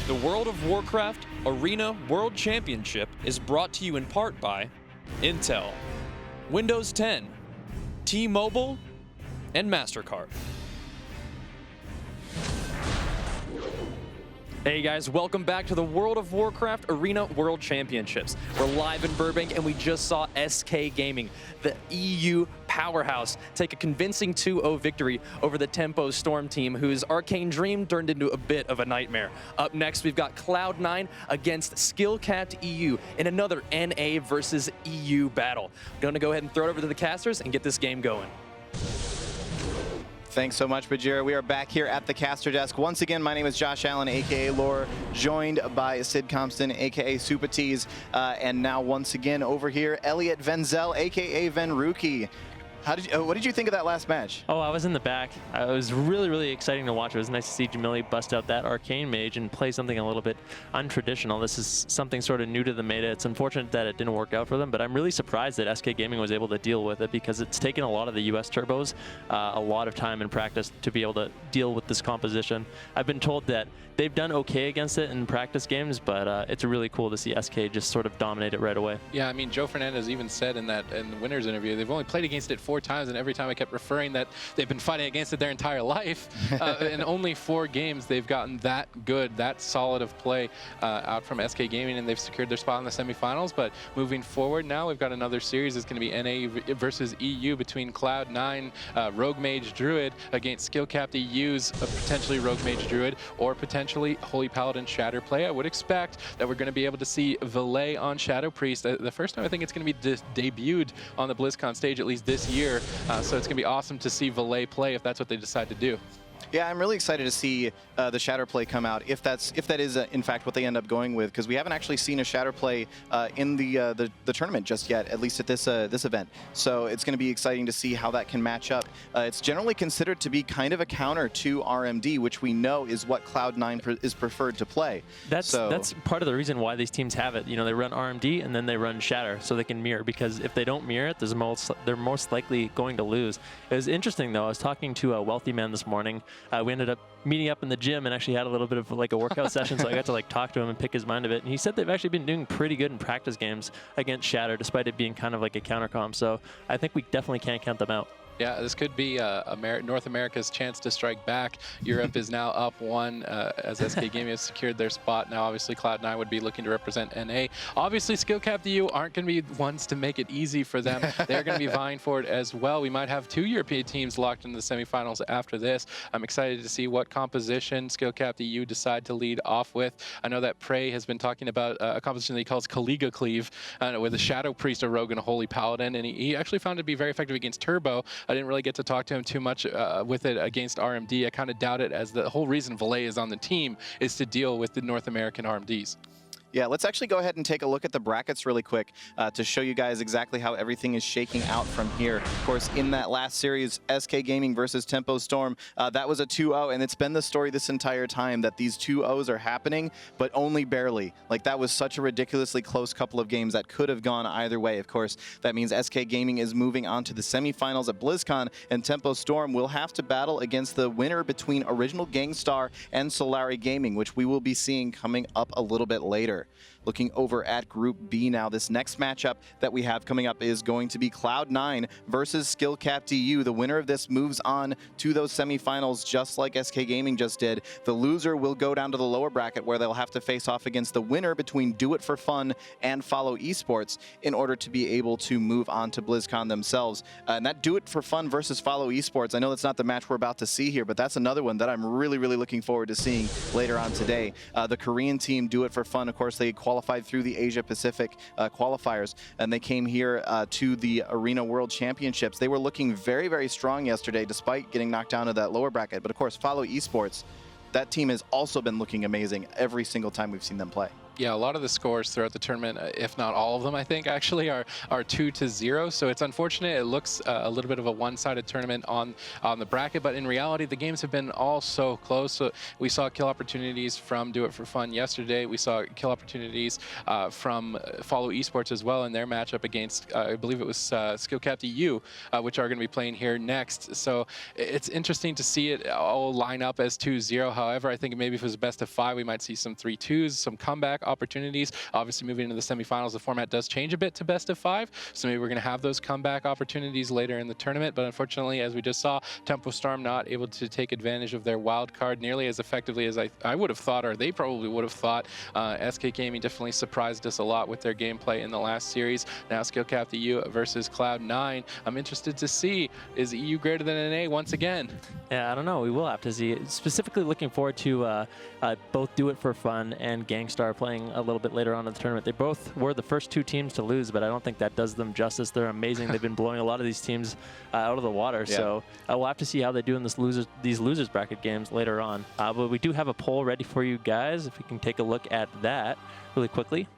The World of Warcraft Arena World Championship is brought to you in part by Intel, Windows 10, T-Mobile, and MasterCard. Hey guys, welcome back to the World of Warcraft Arena World Championships. We're live in Burbank and we just saw SK Gaming, the EU powerhouse, take a convincing 2-0 victory over the Tempo Storm team, whose arcane dream turned into a bit of a nightmare. Up next, we've got Cloud9 against Capped EU in another NA versus EU battle. I'm gonna go ahead and throw it over to the casters and get this game going. Thanks so much, Bajira. We are back here at the caster desk. Once again, my name is Josh Allen, aka Lore, joined by Sid Compton, aka Supatees, and now once again over here, Elliot Venzel, aka Venruki. What did you think of that last match? Oh, I was in the back. It was really, really exciting to watch. It was nice to see Jamili bust out that arcane mage and play something a little bit untraditional. This is something sort of new to the meta. It's unfortunate that it didn't work out for them, but I'm really surprised that SK Gaming was able to deal with it, because it's taken a lot of the US turbos a lot of time and practice to be able to deal with this composition. I've been told that they've done okay against it in practice games, but it's really cool to see SK just sort of dominate it right away. Yeah, I mean, Joe Fernandez even said in the winners interview, they've only played against it 4 times, and every time I kept referring that they've been fighting against it their entire life. In only 4 games, they've gotten that good, that solid of play out from SK Gaming, and they've secured their spot in the semifinals. But moving forward now, we've got another series. It's going to be NA versus EU between Cloud9, Rogue Mage Druid, against Capped EU's potentially Rogue Mage Druid, or potentially Holy Paladin Shatter play. I would expect that we're going to be able to see Valet on Shadow Priest. The first time I think it's going to be debuted on the BlizzCon stage, at least this year. So it's going to be awesome to see Valet play if that's what they decide to do. Yeah, I'm really excited to see the Shatter play come out, if that is in fact what they end up going with, because we haven't actually seen a Shatter play in the tournament just yet, at least at this event. So it's going to be exciting to see how that can match up. It's generally considered to be kind of a counter to RMD, which we know is what Cloud9 is preferred to play. That's part of the reason why these teams have it. You know, they run RMD and then they run Shatter, so they can mirror, because if they don't mirror it, they're most likely going to lose. It was interesting though. I was talking to a wealthy man this morning. We ended up meeting up in the gym and actually had a little bit of like a workout session, so I got to like talk to him and pick his mind a bit. And he said they've actually been doing pretty good in practice games against Shatter, despite it being kind of like a counter comp. So I think we definitely can't count them out. Yeah, this could be North America's chance to strike back. Europe is now up 1 as SK Gaming has secured their spot. Now, obviously, Cloud9 would be looking to represent NA. Obviously, Capped EU aren't going to be ones to make it easy for them. They're going to be vying for it as well. We might have 2 European teams locked into the semifinals after this. I'm excited to see what composition Capped EU decide to lead off with. I know that Prey has been talking about a composition that he calls Kaliga Cleave, with a Shadow Priest, a Rogue, and a Holy Paladin, and he actually found it to be very effective against Turbo. I didn't really get to talk to him too much with it against RMD. I kind of doubt it, as the whole reason Valet is on the team is to deal with the North American RMDs. Yeah, let's actually go ahead and take a look at the brackets really quick to show you guys exactly how everything is shaking out from here. Of course, in that last series, SK Gaming versus Tempo Storm, that was a 2-0, and it's been the story this entire time that these 2-0s are happening, but only barely. Like, that was such a ridiculously close couple of games that could have gone either way. Of course, that means SK Gaming is moving on to the semifinals at BlizzCon, and Tempo Storm will have to battle against the winner between Original Gangstar and Solari Gaming, which we will be seeing coming up a little bit later. Looking over at Group B now, this next matchup that we have coming up is going to be Cloud9 versus Capped EU. The winner of this moves on to those semifinals, just like SK Gaming just did. The loser will go down to the lower bracket, where they'll have to face off against the winner between Do It For Fun and FolloweSports in order to be able to move on to BlizzCon themselves. And that Do It For Fun versus FolloweSports, I know that's not the match we're about to see here, but that's another one that I'm really, really looking forward to seeing later on today. The Korean team, Do It For Fun, of course, they qualified through the Asia Pacific qualifiers, and they came here to the Arena World Championships. They were looking very, very strong yesterday, despite getting knocked down to that lower bracket. But of course, FolloweSports, that team has also been looking amazing every single time we've seen them play. Yeah, a lot of the scores throughout the tournament, if not all of them, I think actually are 2-0. So it's unfortunate. It looks a little bit of a one-sided tournament on the bracket, but in reality, the games have been all so close. So we saw kill opportunities from Do It For Fun yesterday. We saw kill opportunities from FolloweSports as well in their matchup against, I believe it was Capped EU, which are going to be playing here next. So it's interesting to see it all line up as 2-0. However, I think maybe if it was best of 5, we might see some 3-2s, some comeback opportunities. Obviously, moving into the semifinals, the format does change a bit to best of 5, so maybe we're going to have those comeback opportunities later in the tournament. But unfortunately, as we just saw, Tempo Storm not able to take advantage of their wild card nearly as effectively as I would have thought, or they probably would have thought. SK Gaming definitely surprised us a lot with their gameplay in the last series. Now Capped EU versus Cloud9. I'm interested to see, is EU greater than NA once again? Yeah, I don't know. We will have to see. Specifically looking forward to both Do It For Fun and Gangstar playing a little bit later on in the tournament. They both were the first 2 teams to lose, but I don't think that does them justice. They're amazing. They've been blowing a lot of these teams out of the water. Yeah. So we'll have to see how they do in these losers bracket games later on. But we do have a poll ready for you guys. If we can take a look at that really quickly.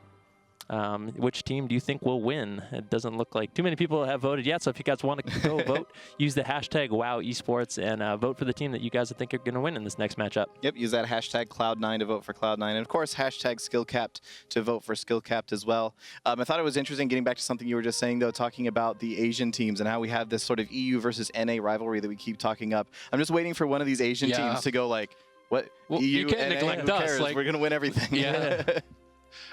Which team do you think will win? It doesn't look like too many people have voted yet, so if you guys want to go vote, use the hashtag #WowEsports and vote for the team that you guys think are going to win in this next matchup. Yep, use that hashtag Cloud9 to vote for Cloud9, and of course hashtag SkillCapped to vote for SkillCapped as well. I thought it was interesting getting back to something you were just saying though, talking about the Asian teams and how we have this sort of EU versus NA rivalry that we keep talking up. I'm just waiting for one of these Asian teams to go like, what? Well, EU, you can't NA, neglect who us. cares? Like, we're going to win everything. Yeah.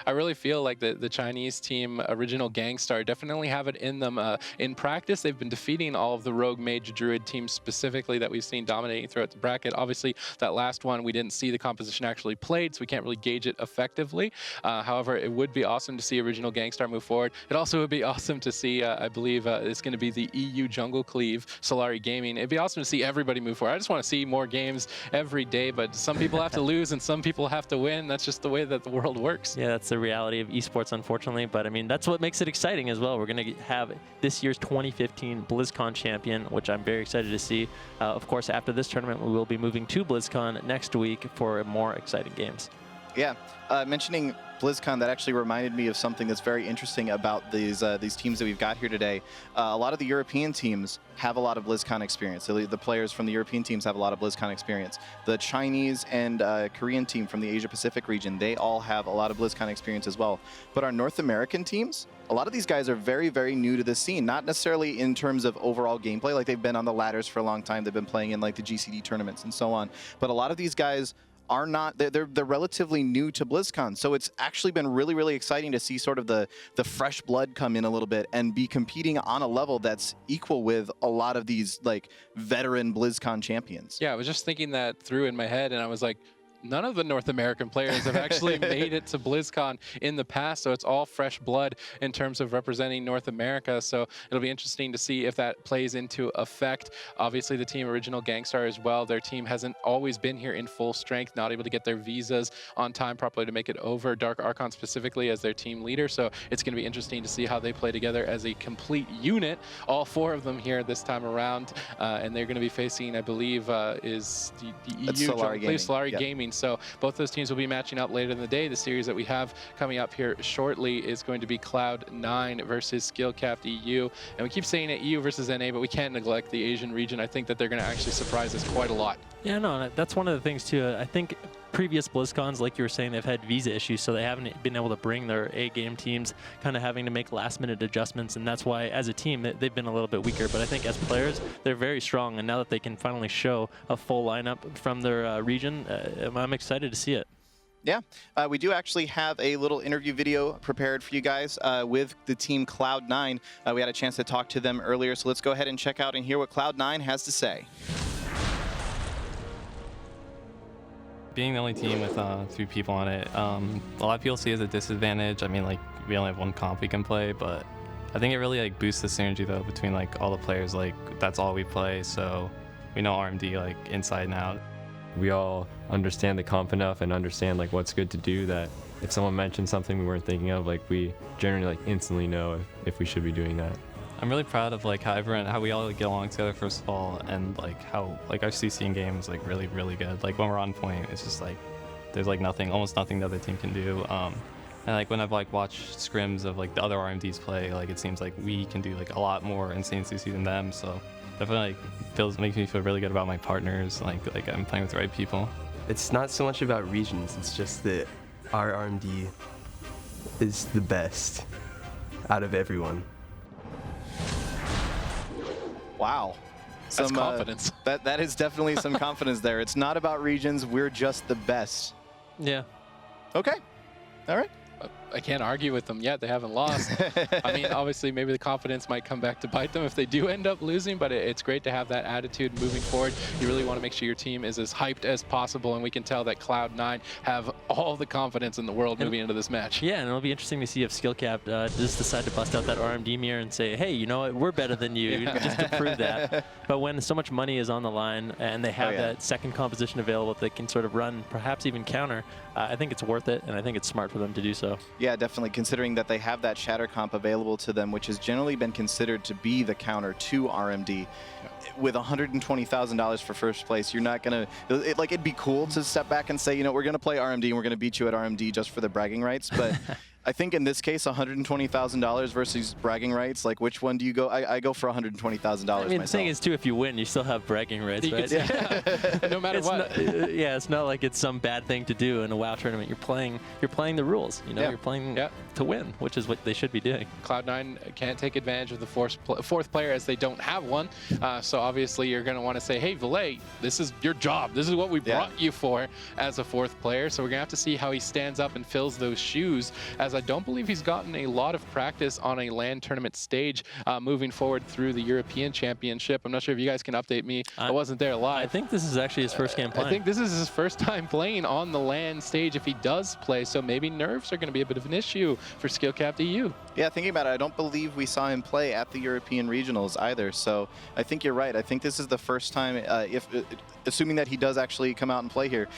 I really feel like the Chinese team, Original Gangstar, definitely have it in them. In practice, they've been defeating all of the Rogue Mage Druid teams specifically that we've seen dominating throughout the bracket. Obviously, that last one, we didn't see the composition actually played, so we can't really gauge it effectively. However, it would be awesome to see Original Gangstar move forward. It also would be awesome to see, I believe it's going to be the EU Jungle Cleave, Solari Gaming. It'd be awesome to see everybody move forward. I just want to see more games every day, but some people have to lose and some people have to win. That's just the way that the world works. Yeah, that's the reality of esports, unfortunately, but I mean, that's what makes it exciting as well. We're going to have this year's 2015 BlizzCon champion, which I'm very excited to see. Of course, after this tournament, we will be moving to BlizzCon next week for more exciting games. Yeah, mentioning BlizzCon, that actually reminded me of something that's very interesting about these teams that we've got here today. A lot of the European teams have a lot of BlizzCon experience. The players from the European teams have a lot of BlizzCon experience. The Chinese and Korean team from the Asia-Pacific region, they all have a lot of BlizzCon experience as well. But our North American teams, a lot of these guys are very, very new to the scene. Not necessarily in terms of overall gameplay, like they've been on the ladders for a long time. They've been playing in like the GCD tournaments and so on. But a lot of these guys are not, they're relatively new to BlizzCon. So it's actually been really, really exciting to see sort of the fresh blood come in a little bit and be competing on a level that's equal with a lot of these like veteran BlizzCon champions. Yeah, I was just thinking that through in my head and I was like, none of the North American players have actually made it to BlizzCon in the past, so it's all fresh blood in terms of representing North America. So it'll be interesting to see if that plays into effect. Obviously, the team Original Gangstar as well, their team hasn't always been here in full strength, not able to get their visas on time properly to make it over. Dark Archon specifically as their team leader, so it's going to be interesting to see how they play together as a complete unit, all 4 of them here this time around, and they're going to be facing, I believe, is the EU Solari Gaming. So both those teams will be matching up later in the day. The series that we have coming up here shortly is going to be Cloud9 versus Capped EU. And we keep saying it EU versus NA, but we can't neglect the Asian region. I think that they're going to actually surprise us quite a lot. Yeah, no, that's one of the things too. I think previous BlizzCons, like you were saying, they've had visa issues, so they haven't been able to bring their A-game teams, kind of having to make last-minute adjustments, and that's why, as a team, they've been a little bit weaker. But I think as players, they're very strong, and now that they can finally show a full lineup from their region, I'm excited to see it. Yeah, we do actually have a little interview video prepared for you guys with the team Cloud9. We had a chance to talk to them earlier, so let's go ahead and check out and hear what Cloud9 has to say. Being the only team with 3 people on it, a lot of people see it as a disadvantage. I mean, like, we only have 1 comp we can play, but I think it really like boosts the synergy though between like all the players. Like, that's all we play, so we know RMD like inside and out. We all understand the comp enough and understand like what's good to do, that if someone mentions something we weren't thinking of, like we generally like instantly know if we should be doing that. I'm really proud of like how we all get along together, first of all, and like how like our CC in game is like really good. Like when we're on point, it's just like there's like nothing, almost nothing the other team can do. And like when I've like watched scrims of like the other RMDs play, like it seems like we can do like a lot more insane CC than them. So definitely like makes me feel really good about my partners. Like I'm playing with the right people. It's not so much about regions. It's just that our RMD is the best out of everyone. Wow. That's confidence. That is definitely some confidence there. It's not about regions. We're just the best. Yeah. Okay. All right. I can't argue with them yet. They haven't lost. I mean, obviously, maybe the confidence might come back to bite them if they do end up losing, but it's great to have that attitude moving forward. You really want to make sure your team is as hyped as possible, and we can tell that Cloud9 have all the confidence in the world moving into this match. Yeah, and it'll be interesting to see if SkillCap does decide to bust out that RMD mirror and say, hey, you know what, we're better than you, just to prove that. But when so much money is on the line and they have that second composition available that they can sort of run, perhaps even counter, I think it's worth it, and I think it's smart for them to do so. Yeah, definitely, considering that they have that shatter comp available to them, which has generally been considered to be the counter to RMD. With $120,000 for first place, you're not gonna, it'd be cool to step back and say, you know, we're gonna play RMD and we're gonna beat you at RMD just for the bragging rights, but I think in this case, $120,000 versus bragging rights, like which one do you go? I go for $120,000 I mean, the thing is, too, if you win, you still have bragging rights, right? No matter what. Yeah, it's not like it's some bad thing to do in a WoW tournament. You're playing the rules. You know, you're playing to win, which is what they should be doing. Cloud9 can't take advantage of the fourth player as they don't have one. So obviously, you're going to want to say, hey, Valet, this is your job. This is what we brought you for as a fourth player. So we're going to have to see how he stands up and fills those shoes, as I don't believe he's gotten a lot of practice on a LAN tournament stage moving forward through the European Championship. I'm not sure if you guys can update me. I wasn't there live. I think this is actually his first game playing. I think this is his first time playing on the LAN stage if he does play, so maybe nerves are going to be a bit of an issue for Capped EU. Yeah, thinking about it, I don't believe we saw him play at the European Regionals either, so I think you're right. I think this is the first time, assuming that he does actually come out and play here,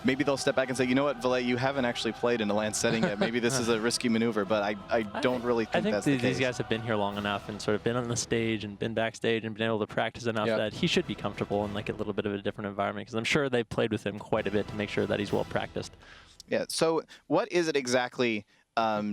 maybe they'll step back and say, you know what, Valet, you haven't actually played in a LAN setting yet. Maybe this is a risky maneuver, but I don't really think that's the case. These guys have been here long enough and sort of been on the stage and been backstage and been able to practice enough that he should be comfortable in like a little bit of a different environment, because I'm sure they've played with him quite a bit to make sure that he's well practiced. Yeah, so what is it exactly,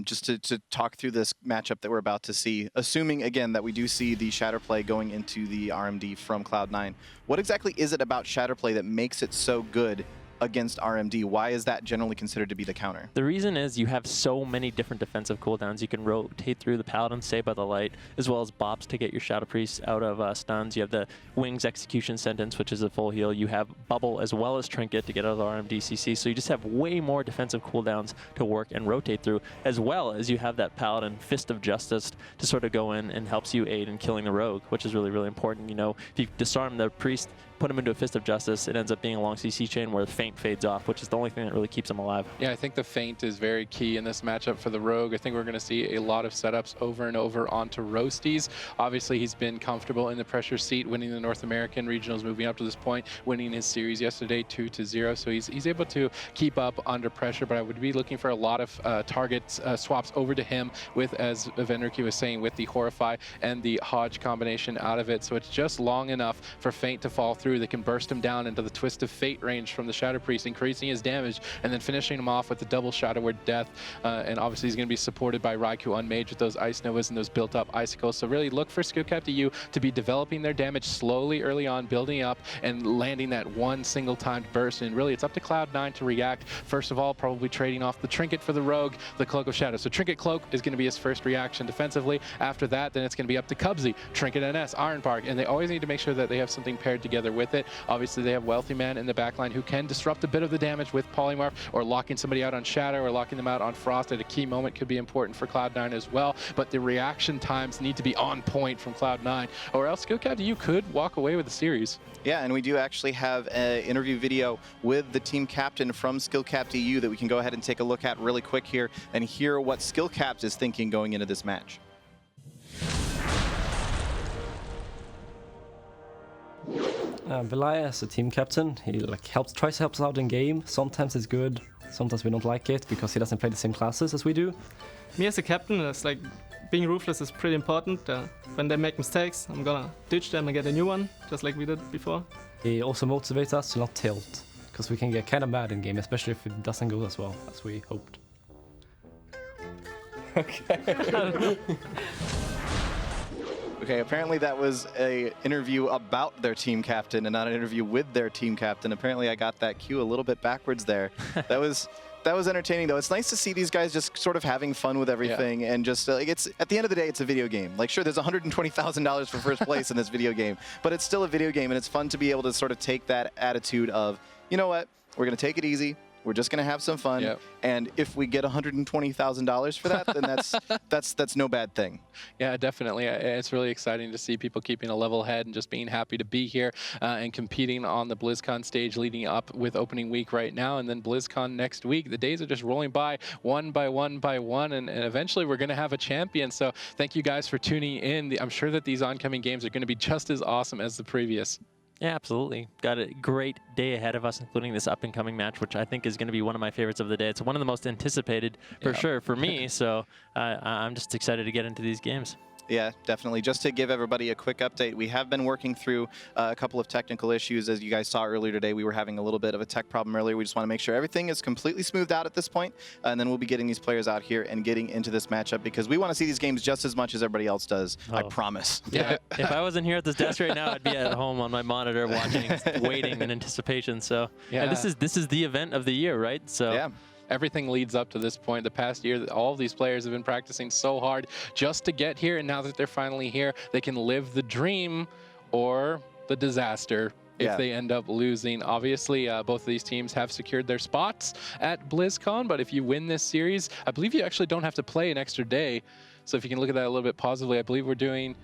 just to talk through this matchup that we're about to see, assuming, again, that we do see the Shatterplay going into the RMD from Cloud9, what exactly is it about Shatterplay that makes it so good against RMD? Why is that generally considered to be the counter? The reason is you have so many different defensive cooldowns. You can rotate through the Paladin, Saved by the Light, as well as Bops to get your Shadow Priest out of stuns. You have the Wings Execution Sentence, which is a full heal. You have Bubble as well as Trinket to get out of the RMD CC. So you just have way more defensive cooldowns to work and rotate through, as well as you have that Paladin Fist of Justice to sort of go in and helps you aid in killing the Rogue, which is really, really important. You know, if you disarm the Priest, put him into a Fist of Justice, it ends up being a long CC chain where the Feint fades off, which is the only thing that really keeps him alive. Yeah, I think the Feint is very key in this matchup for the Rogue. I think we're going to see a lot of setups over and over onto Roasties. Obviously, he's been comfortable in the pressure seat, winning the North American regionals, moving up to this point, winning his series yesterday 2-0. So he's able to keep up under pressure, but I would be looking for a lot of target swaps over to him with, as Venriky was saying, with the Horrify and the Hodge combination out of it. So it's just long enough for Feint to fall through. They can burst him down into the Twist of Fate range from the Shadow Priest, increasing his damage, and then finishing him off with the double Shadow Word Death. And obviously he's going to be supported by Raikou Unmage with those Ice Novas and those built-up Icicles. So really look for Capped EU to be developing their damage slowly early on, building up, and landing that one single timed burst. And really it's up to Cloud9 to react. First of all, probably trading off the Trinket for the Rogue, the Cloak of Shadow. So Trinket Cloak is going to be his first reaction defensively. After that, then it's going to be up to Cubsy, Trinket NS, Iron Park, and they always need to make sure that they have something paired together with it. Obviously, they have Wealthy Man in the backline who can disrupt a bit of the damage with Polymorph, or locking somebody out on Shadow, or locking them out on Frost at a key moment could be important for Cloud9 as well. But the reaction times need to be on point from Cloud9, or else Capped EU could walk away with the series. Yeah, and we do actually have an interview video with the team captain from Capped EU that we can go ahead and take a look at really quick here and hear what Capped is thinking going into this match. Vilaya as a team captain, he tries to help us out in game. Sometimes it's good, sometimes we don't like it because he doesn't play the same classes as we do. Me as a captain, it's like being ruthless is pretty important. When they make mistakes, I'm gonna ditch them and get a new one, just like we did before. He also motivates us to not tilt, because we can get kind of mad in game, especially if it doesn't go as well as we hoped. Okay, apparently that was a interview about their team captain and not an interview with their team captain. Apparently I got that cue a little bit backwards there. That was entertaining though. It's nice to see these guys just sort of having fun with everything and just like it's at the end of the day it's a video game. Like sure there's $120,000 for first place in this video game, but it's still a video game and it's fun to be able to sort of take that attitude of, you know what, we're going to take it easy. We're just going to have some fun, and if we get $120,000 for that, then that's no bad thing. Yeah, definitely. It's really exciting to see people keeping a level head and just being happy to be here and competing on the BlizzCon stage leading up with opening week right now, and then BlizzCon next week. The days are just rolling by one by one by one, and eventually we're going to have a champion. So thank you guys for tuning in. I'm sure that these oncoming games are going to be just as awesome as the previous. Yeah, absolutely. Got a great day ahead of us, including this up-and-coming match, which I think is going to be one of my favorites of the day. It's one of the most anticipated, for sure, for me. So I'm just excited to get into these games. Yeah, definitely. Just to give everybody a quick update, we have been working through a couple of technical issues. As you guys saw earlier today, we were having a little bit of a tech problem earlier. We just want to make sure everything is completely smoothed out at this point, and then we'll be getting these players out here and getting into this matchup because we want to see these games just as much as everybody else does. I promise. Yeah. If I wasn't here at this desk right now, I'd be at home on my monitor watching, waiting in anticipation. So and this is the event of the year, right? So yeah. Everything leads up to this point. The past year, all of these players have been practicing so hard just to get here, and now that they're finally here, they can live the dream or the disaster if they end up losing. Obviously, both of these teams have secured their spots at BlizzCon, but if you win this series, I believe you actually don't have to play an extra day. So if you can look at that a little bit positively, I believe we're doing...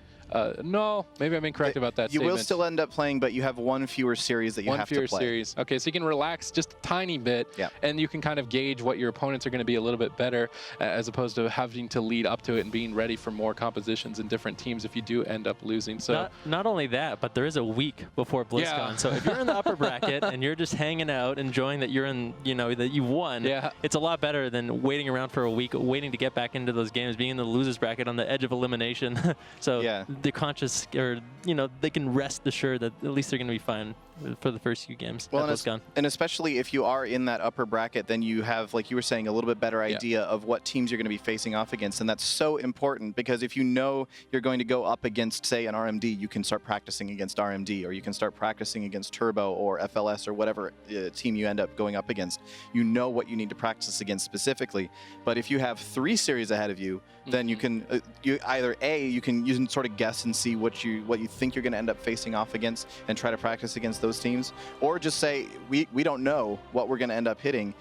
no, maybe I'm incorrect about that statement. You will still end up playing, but you have one fewer series that you have to play. One fewer series. Okay, so you can relax just a tiny bit, and you can kind of gauge what your opponents are going to be a little bit better, as opposed to having to lead up to it and being ready for more compositions in different teams if you do end up losing. So not only that, but there is a week before BlizzCon. So if you're in the upper bracket and you're just hanging out, enjoying that you're in, you know, that you won, it's a lot better than waiting around for a week, waiting to get back into those games, being in the losers bracket on the edge of elimination. So they're conscious, or you know, they can rest assured that at least they're going to be fine for the first few games at BlizzCon. And especially if you are in that upper bracket, then you have, like you were saying, a little bit better idea of what teams you're going to be facing off against, and that's so important because if you know you're going to go up against, say, an RMD, you can start practicing against RMD, or you can start practicing against Turbo or FLS or whatever team you end up going up against. You know what you need to practice against specifically. But if you have 3 series ahead of you, then you can you can sort of guess and see what you think you're going to end up facing off against and try to practice against those teams, or just say we don't know what we're going to end up hitting,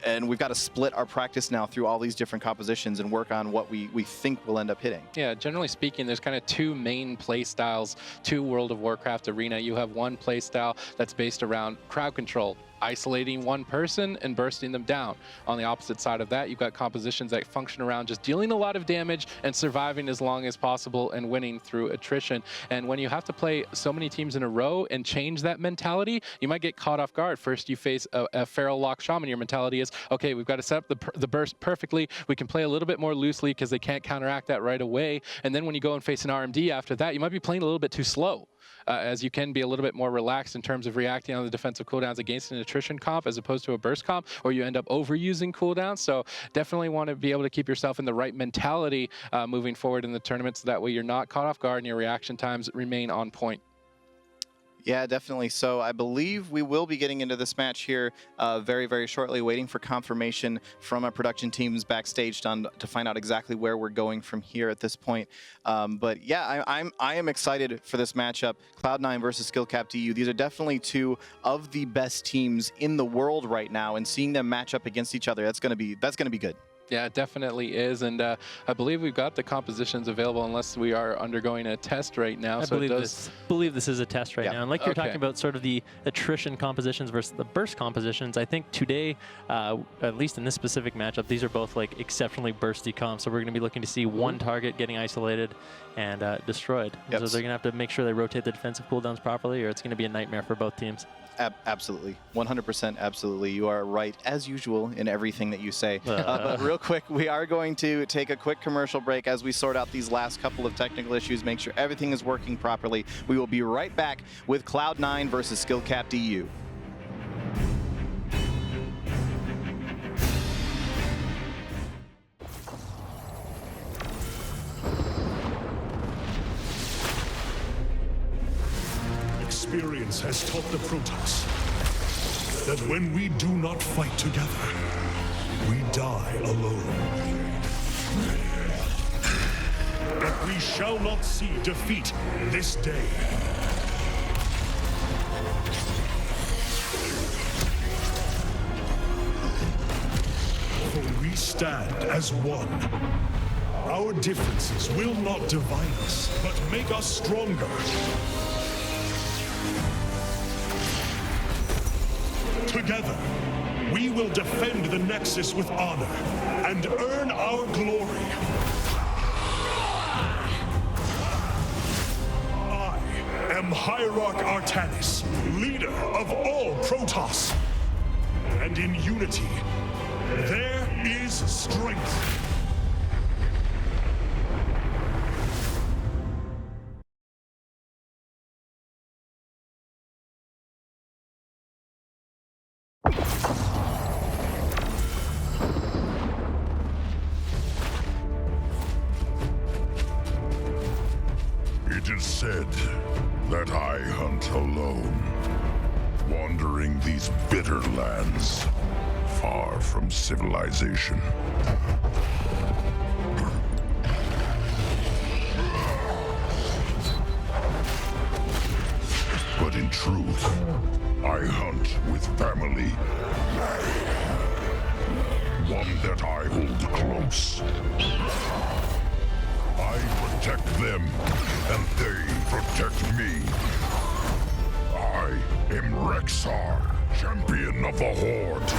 and we've got to split our practice now through all these different compositions and work on what we think we'll end up hitting. Yeah, generally speaking, there's kind of 2 main play styles to World of Warcraft Arena. You have one play style that's based around crowd control, isolating one person and bursting them down. On the opposite side of that, you've got compositions that function around just dealing a lot of damage and surviving as long as possible and winning through attrition. And when you have to play so many teams in a row and change that mentality, you might get caught off guard. First, you face a Feral Lock Shaman. Your mentality is, okay, we've got to set up the burst perfectly. We can play a little bit more loosely because they can't counteract that right away. And then when you go and face an RMD after that, you might be playing a little bit too slow. As you can be a little bit more relaxed in terms of reacting on the defensive cooldowns against an attrition comp as opposed to a burst comp, or you end up overusing cooldowns. So definitely want to be able to keep yourself in the right mentality moving forward in the tournament, so that way you're not caught off guard and your reaction times remain on point. Yeah, definitely. So I believe we will be getting into this match here very, very shortly, waiting for confirmation from our production teams backstage to find out exactly where we're going from here at this point. But yeah, I am excited for this matchup. Cloud9 versus Capped EU. These are definitely 2 of the best teams in the world right now, and seeing them match up against each other, that's gonna be good. Yeah, it definitely is, and I believe we've got the compositions available unless we are undergoing a test right now. I believe this is a test right now, and like you're talking about sort of the attrition compositions versus the burst compositions, I think today, at least in this specific matchup, these are both like exceptionally bursty comps, so we're going to be looking to see one target getting isolated and destroyed. So they're going to have to make sure they rotate the defensive cooldowns properly, or it's going to be a nightmare for both teams. Absolutely. 100% absolutely. You are right, as usual, in everything that you say. But real quick, we are going to take a quick commercial break as we sort out these last couple of technical issues, make sure everything is working properly. We will be right back with Cloud9 versus Capped EU. experience has taught the Protoss that when we do not fight together, we die alone. But we shall not see defeat this day. For we stand as one. Our differences will not divide us, but make us stronger. Together, we will defend the Nexus with honor and earn our glory. I am Hierarch Artanis, leader of all Protoss. And in unity, there is strength. It is said that I hunt alone, wandering these bitter lands, far from civilization. But in truth, I hunt with family. One that I hold close. I protect them, and they protect me. I am Rexar, champion of the Horde.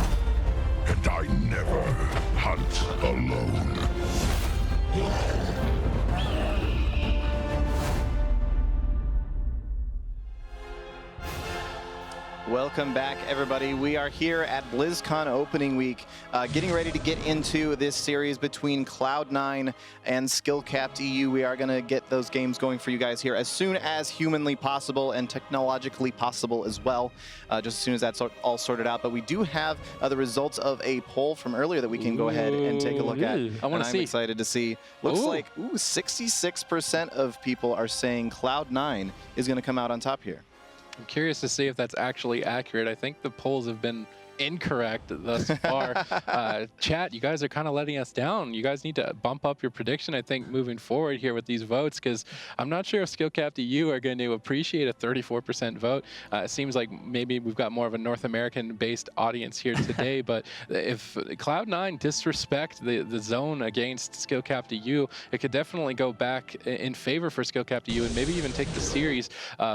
And I never hunt alone. Welcome back, everybody. We are here at BlizzCon opening week, getting ready to get into this series between Cloud9 and Capped EU. We are going to get those games going for you guys here as soon as humanly possible and technologically possible as well, just as soon as that's all sorted out. But we do have the results of a poll from earlier that we can go ahead and take a look at. I want to see. I'm excited to see. Looks like 66% of people are saying Cloud9 is going to come out on top here. I'm curious to see if that's actually accurate. I think the polls have been incorrect thus far. Chat, you guys are kind of letting us down. You guys need to bump up your prediction, I think, moving forward here with these votes, because I'm not sure if Capped EU are going to appreciate a 34% vote. It seems like maybe we've got more of a North American-based audience here today, but if Cloud9 disrespect the zone against Capped EU, it could definitely go back in favor for Capped EU and maybe even take the series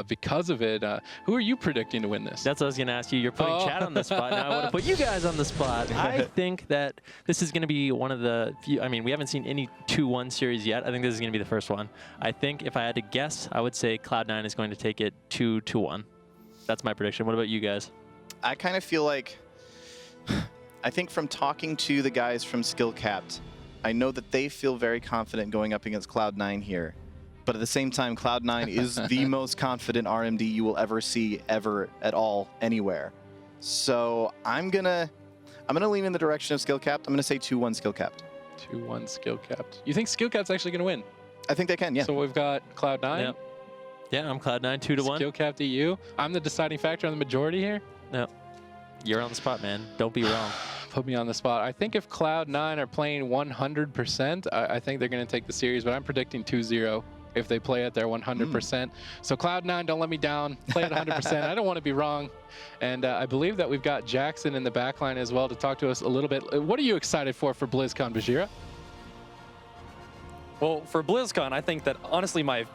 because of it. Who are you predicting to win this? That's what I was going to ask you. You're putting chat on the spot now. I want to put you guys on the spot. I think that this is going to be one of the few, I mean, we haven't seen any 2-1 series yet. I think this is going to be the first one. I think if I had to guess, I would say Cloud9 is going to take it 2-1. That's my prediction. What about you guys? I kind of feel like, I think from talking to the guys from Capped, I know that they feel very confident going up against Cloud9 here. But at the same time, Cloud9 is the most confident RMD you will ever see ever at all anywhere. So I'm gonna lean in the direction of Capped. I'm gonna say 2-1 Capped. 2-1 Capped. You think Capped's actually gonna win? I think they can, yeah. So we've got Cloud9. Yep. Yeah, I'm Cloud9 2-1. Capped EU. I'm the deciding factor on the majority here. No, you're on the spot, man. Don't be wrong. Put me on the spot. I think if Cloud9 are playing 100%, I think they're gonna take the series. But I'm predicting 2-0. If they play at their 100%. So Cloud9, don't let me down. Play at 100%. I don't want to be wrong. And I believe that we've got Jackson in the backline as well to talk to us a little bit. What are you excited for BlizzCon, Bajira? Well, for BlizzCon, I think that honestly my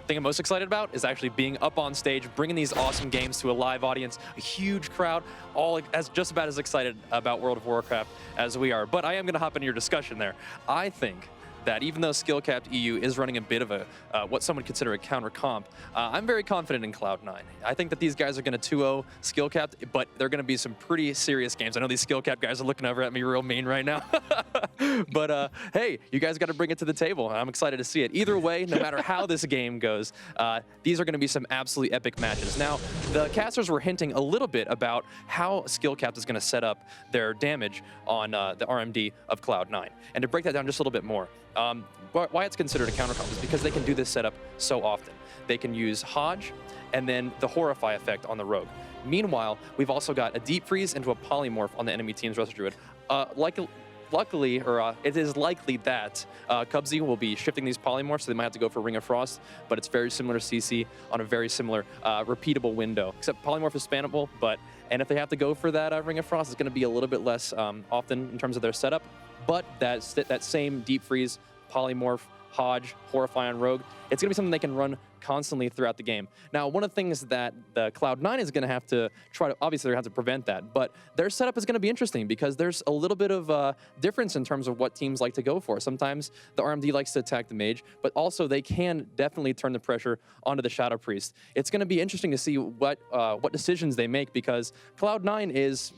thing I'm most excited about is actually being up on stage, bringing these awesome games to a live audience, a huge crowd, all just about as excited about World of Warcraft as we are. But I am going to hop into your discussion there. I think that even though Capped EU is running a bit of a what some would consider a counter comp, I'm very confident in Cloud9. I think that these guys are going to 2-0 Capped, but they're going to be some pretty serious games. I know these Capped guys are looking over at me real mean right now. But hey, you guys got to bring it to the table. I'm excited to see it. Either way, no matter how this game goes, these are going to be some absolutely epic matches. Now, the casters were hinting a little bit about how Capped is going to set up their damage on the RMD of Cloud9. And to break that down just a little bit more, why it's considered a counter comp is because they can do this setup so often. They can use Hodge and then the Horrify effect on the Rogue. Meanwhile, we've also got a Deep Freeze into a Polymorph on the enemy team's Resto Druid. Luckily, or it is likely that Cubsy will be shifting these polymorphs, so they might have to go for Ring of Frost, but it's very similar to CC on a very similar repeatable window. Except polymorph is spannable, and if they have to go for that Ring of Frost, it's going to be a little bit less often in terms of their setup. But that same Deep Freeze, polymorph, Hodge, Horrify on Rogue, it's going to be something they can run constantly throughout the game. Now, one of the things that the Cloud9 is going to have to try to, obviously they're going to have to prevent that, but their setup is going to be interesting because there's a little bit of difference in terms of what teams like to go for. Sometimes the RMD likes to attack the mage, but also they can definitely turn the pressure onto the Shadow Priest. It's going to be interesting to see what decisions they make because Cloud9 is,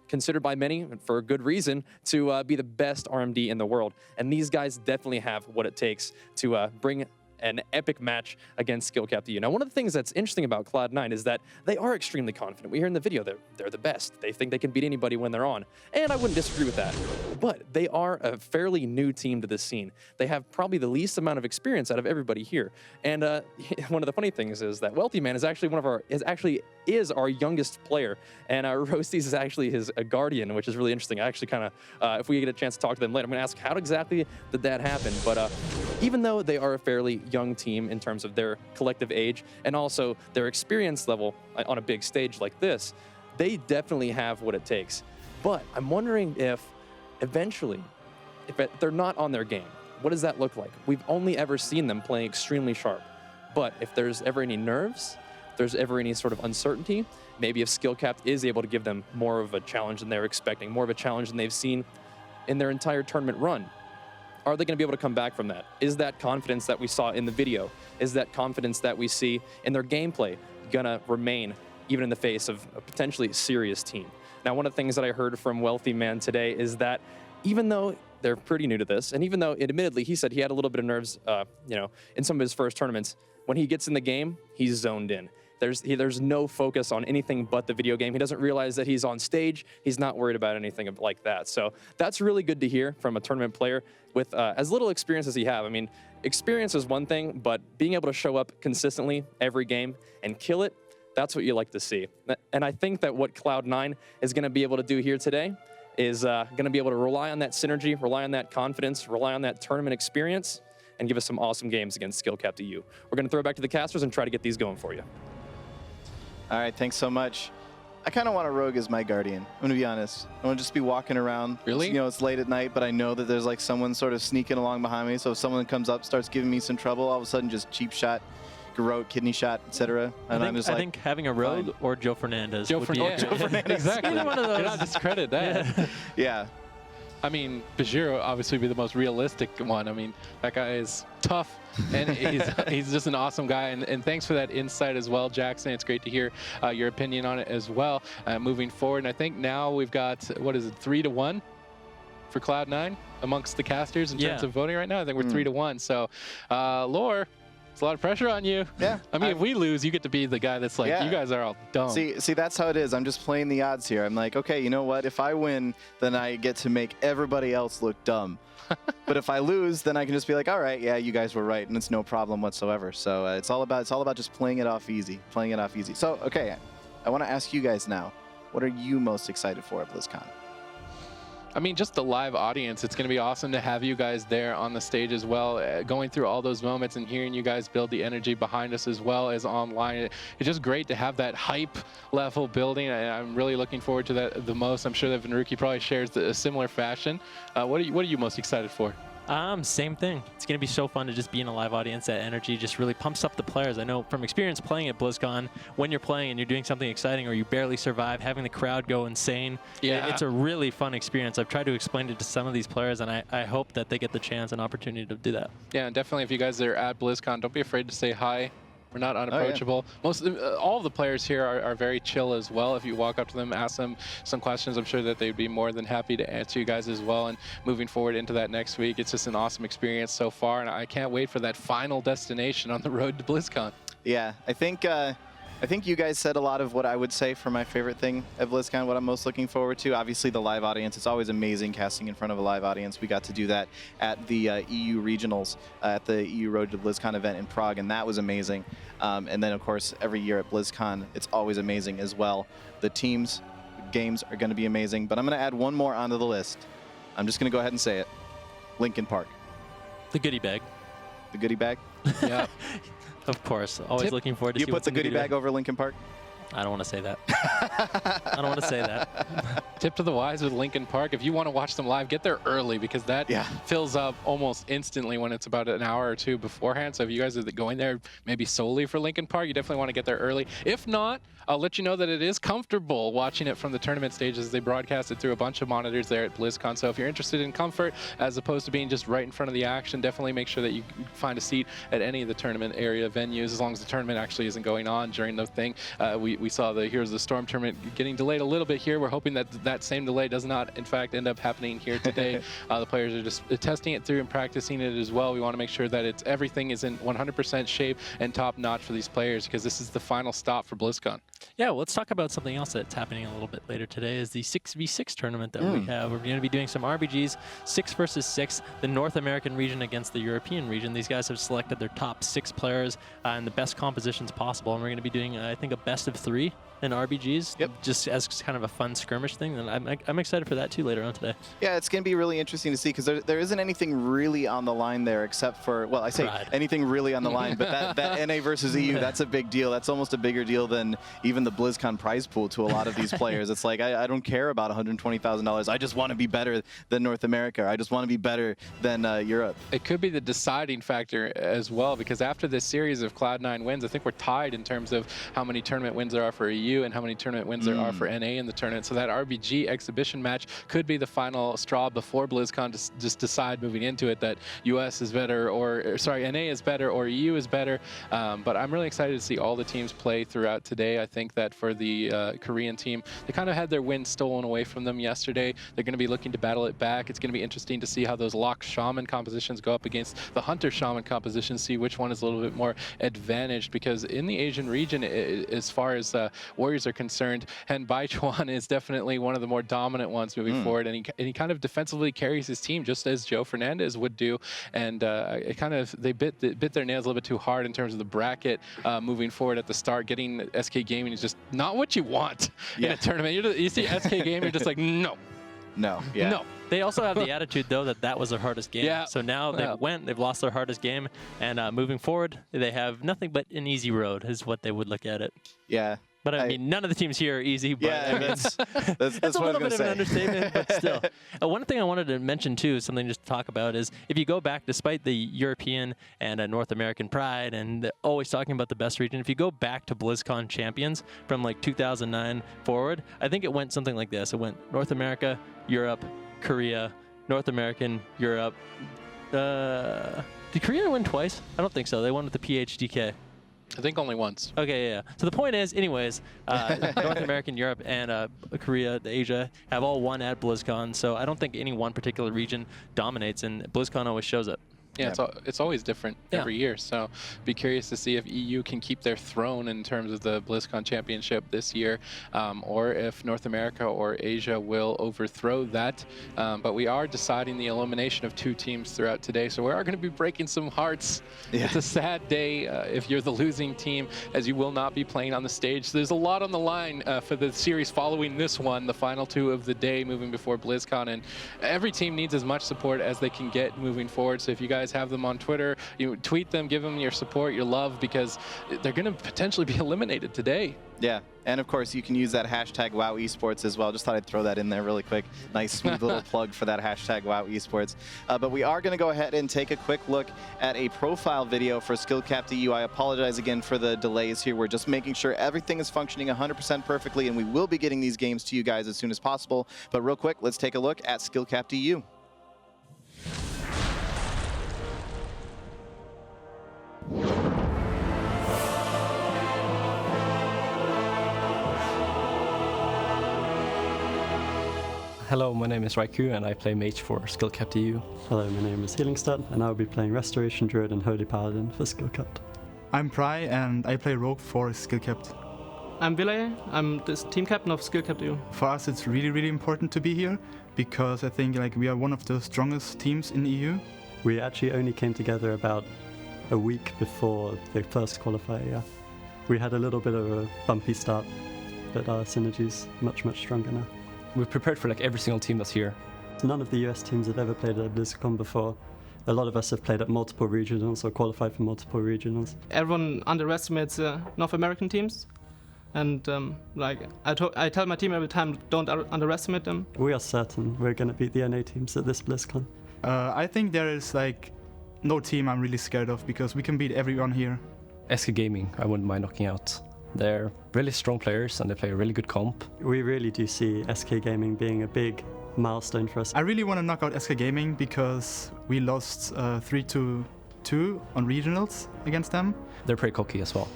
considered by many, for a good reason, to be the best RMD in the world. And these guys definitely have what it takes to bring an epic match against Capped EU. Now, one of the things that's interesting about Cloud9 is that they are extremely confident. We hear in the video they're the best. They think they can beat anybody when they're on. And I wouldn't disagree with that. But they are a fairly new team to this scene. They have probably the least amount of experience out of everybody here. And one of the funny things is that Wealthy Man is actually is our youngest player, and Roasties is actually his guardian, which is really interesting. I actually kind of, if we get a chance to talk to them later, I'm going to ask how exactly did that happen. But even though they are a fairly young team in terms of their collective age and also their experience level on a big stage like this, they definitely have what it takes. But I'm wondering if eventually, if they're not on their game, what does that look like? We've only ever seen them playing extremely sharp. But if there's ever any nerves, if there's ever any sort of uncertainty, maybe if Capped is able to give them more of a challenge than they're expecting, more of a challenge than they've seen in their entire tournament run, are they going to be able to come back from that? Is that confidence that we saw in the video, is that confidence that we see in their gameplay going to remain even in the face of a potentially serious team? Now, one of the things that I heard from Wealthy Man today is that even though they're pretty new to this, and even though admittedly he said he had a little bit of nerves, in some of his first tournaments, when he gets in the game, he's zoned in. There's no focus on anything but the video game. He doesn't realize that he's on stage. He's not worried about anything like that. So that's really good to hear from a tournament player with as little experience as he have. I mean, experience is one thing, but being able to show up consistently every game and kill it, that's what you like to see. And I think that what Cloud9 is going to be able to do here today is going to be able to rely on that synergy, rely on that confidence, rely on that tournament experience, and give us some awesome games against Capped EU. We're going to throw it back to the casters and try to get these going for you. All right, thanks so much. I kind of want a Rogue as my guardian. I'm going to be honest. I want to just be walking around. Really? It's late at night, but I know that there's like someone sort of sneaking along behind me. So if someone comes up, starts giving me some trouble, all of a sudden just cheap shot, garrote, kidney shot, etc. And I'm just I think having a Rogue or Joe Fernandez. Joe Fernandez. Exactly. Either one of those. Do not discredit that. Yeah. I mean, Bajiro obviously be the most realistic one. I mean, that guy is tough, and he's just an awesome guy. And thanks for that insight as well, Jackson. It's great to hear your opinion on it as well. Moving forward, and I think now we've got, what is it, 3-1 for Cloud9 amongst the casters in terms of voting right now. I think we're 3-1. So, Lore, it's a lot of pressure on you. Yeah. I mean, if we lose, you get to be the guy that's like, you guys are all dumb. See, that's how it is. I'm just playing the odds here. I'm like, okay, you know what? If I win, then I get to make everybody else look dumb. But if I lose, then I can just be like, all right, yeah, you guys were right, and it's no problem whatsoever. So it's all about just playing it off easy, So, okay, I want to ask you guys now, what are you most excited for at BlizzCon? I mean, just the live audience. It's going to be awesome to have you guys there on the stage as well, going through all those moments and hearing you guys build the energy behind us as well as online. It's just great to have that hype level building. I'm really looking forward to that the most. I'm sure that Venuruki probably shares a similar fashion. What are you most excited for? Same thing. It's going to be so fun to just be in a live audience. That energy just really pumps up the players. I know from experience playing at BlizzCon, when you're playing and you're doing something exciting or you barely survive, having the crowd go insane, it's a really fun experience. I've tried to explain it to some of these players, and I hope that they get the chance and opportunity to do that. Yeah, and definitely if you guys are at BlizzCon, don't be afraid to say hi. We're not unapproachable. All of the players here are very chill as well. If you walk up to them, ask them some questions, I'm sure that they'd be more than happy to answer you guys as well. And moving forward into that next week, it's just an awesome experience so far, and I can't wait for that final destination on the road to BlizzCon. Yeah, I think I think you guys said a lot of what I would say for my favorite thing at BlizzCon, what I'm most looking forward to. Obviously, the live audience. It's always amazing casting in front of a live audience. We got to do that at the EU Regionals, at the EU Road to BlizzCon event in Prague, and that was amazing. And then, of course, every year at BlizzCon, it's always amazing as well. The teams, games are going to be amazing, but I'm going to add one more onto the list. I'm just going to go ahead and say it. Linkin Park. The goodie bag. The goodie bag? Yeah. Of course. Always looking forward to see You put the goodie bag over Linkin Park? I don't want to say that. I don't want to say that. Tip to the wise with Linkin Park, if you want to watch them live, get there early because that fills up almost instantly when it's about an hour or two beforehand. So if you guys are going there maybe solely for Linkin Park, you definitely want to get there early. If not, I'll let you know that it is comfortable watching it from the tournament stages. They broadcast it through a bunch of monitors there at BlizzCon. So if you're interested in comfort as opposed to being just right in front of the action, definitely make sure that you find a seat at any of the tournament area venues as long as the tournament actually isn't going on during the thing. We saw the Heroes of the Storm tournament getting delayed a little bit here. We're hoping that that same delay does not, in fact, end up happening here today. The players are just testing it through and practicing it as well. We want to make sure that everything is in 100% shape and top notch for these players because this is the final stop for BlizzCon. Yeah, well, let's talk about something else that's happening a little bit later today is the 6v6 tournament that we have. We're going to be doing some RBGs, 6 versus 6, the North American region against the European region. These guys have selected their top 6 players in the best compositions possible, and we're going to be doing, I think, a best of 3 in RBGs, just as kind of a fun skirmish thing. And I'm excited for that too later on today. Yeah, it's going to be really interesting to see because there isn't anything really on the line there except for, well, I say anything really on the line, but that NA versus EU, that's a big deal. That's almost a bigger deal than even the BlizzCon prize pool to a lot of these players. It's like, I don't care about $120,000. I just want to be better than North America. I just want to be better than Europe. It could be the deciding factor as well because after this series of Cloud9 wins, I think we're tied in terms of how many tournament wins there are for EU and how many tournament wins there are for NA in the tournament. So that RBG exhibition match could be the final straw before BlizzCon to just decide moving into it that US is better or, sorry, NA is better or EU is better. But I'm really excited to see all the teams play throughout today. I think that for the Korean team, they kind of had their win stolen away from them yesterday. They're going to be looking to battle it back. It's going to be interesting to see how those Lock Shaman compositions go up against the Hunter Shaman compositions, see which one is a little bit more advantaged because in the Asian region, as far as Warriors are concerned, and Baichuan is definitely one of the more dominant ones moving forward, and he kind of defensively carries his team just as Joe Fernandez would do, and they bit their nails a little bit too hard in terms of the bracket moving forward at the start. Getting SK Gaming is just not what you want in a tournament. You see SK Gaming, you're just like, no. No. They also have the attitude, though, that that was their hardest game. Yeah. So now they've lost their hardest game, and moving forward, they have nothing but an easy road, is what they would look at it. Yeah. But I mean, none of the teams here are easy. But yeah, that's a little bit of an understatement, but still. One thing I wanted to mention, too, something just to talk about is if you go back, despite the European and North American pride and always talking about the best region, if you go back to BlizzCon champions from like 2009 forward, I think it went something like this. It went North America, Europe, Korea, North American, Europe. Did Korea win twice? I don't think so. They won with the PHDK. I think only once. Okay, yeah. So the point is, anyways, North American, Europe, and Korea, Asia have all won at BlizzCon. So I don't think any one particular region dominates, and BlizzCon always shows it. Yeah, it's always different every year. So be curious to see if EU can keep their throne in terms of the BlizzCon championship this year, or if North America or Asia will overthrow that. But we are deciding the elimination of 2 teams throughout today. So we are going to be breaking some hearts. Yeah. It's a sad day if you're the losing team, as you will not be playing on the stage. So there's a lot on the line for the series following this one, the final 2 of the day moving before BlizzCon. And every team needs as much support as they can get moving forward. So if you guys have them on Twitter, you tweet them, give them your support, your love, because they're going to potentially be eliminated today. Yeah, and of course you can use that hashtag WowEsports as well. Just thought I'd throw that in there really quick. Nice smooth little plug for that hashtag WowEsports. But we are going to go ahead and take a quick look at a profile video for Capped EU. I apologize again for the delays here. We're just making sure everything is functioning 100% perfectly, and we will be getting these games to you guys as soon as possible. But real quick, let's take a look at Capped EU. Hello, my name is Raiku and I play mage for Capped EU. Hello, my name is Healingstad and I will be playing Restoration Druid and Holy Paladin for Capped. I'm Pry and I play Rogue for Capped. I'm Ville. I'm the team captain of Skill Capped EU. For us, it's really, really important to be here because I think like we are one of the strongest teams in the EU. We actually only came together about a week before the first qualifier. Yeah. We had a little bit of a bumpy start, but our synergy's much, much stronger now. We've prepared for like every single team that's here. None of the US teams have ever played at BlizzCon before. A lot of us have played at multiple regionals or qualified for multiple regionals. Everyone underestimates North American teams. And like I tell my team every time, don't underestimate them. We are certain we're going to beat the NA teams at this BlizzCon. I think there is like no team I'm really scared of because we can beat everyone here. SK Gaming, I wouldn't mind knocking out. They're really strong players and they play a really good comp. We really do see SK Gaming being a big milestone for us. I really want to knock out SK Gaming because we lost 3-2 on regionals against them. They're pretty cocky as well.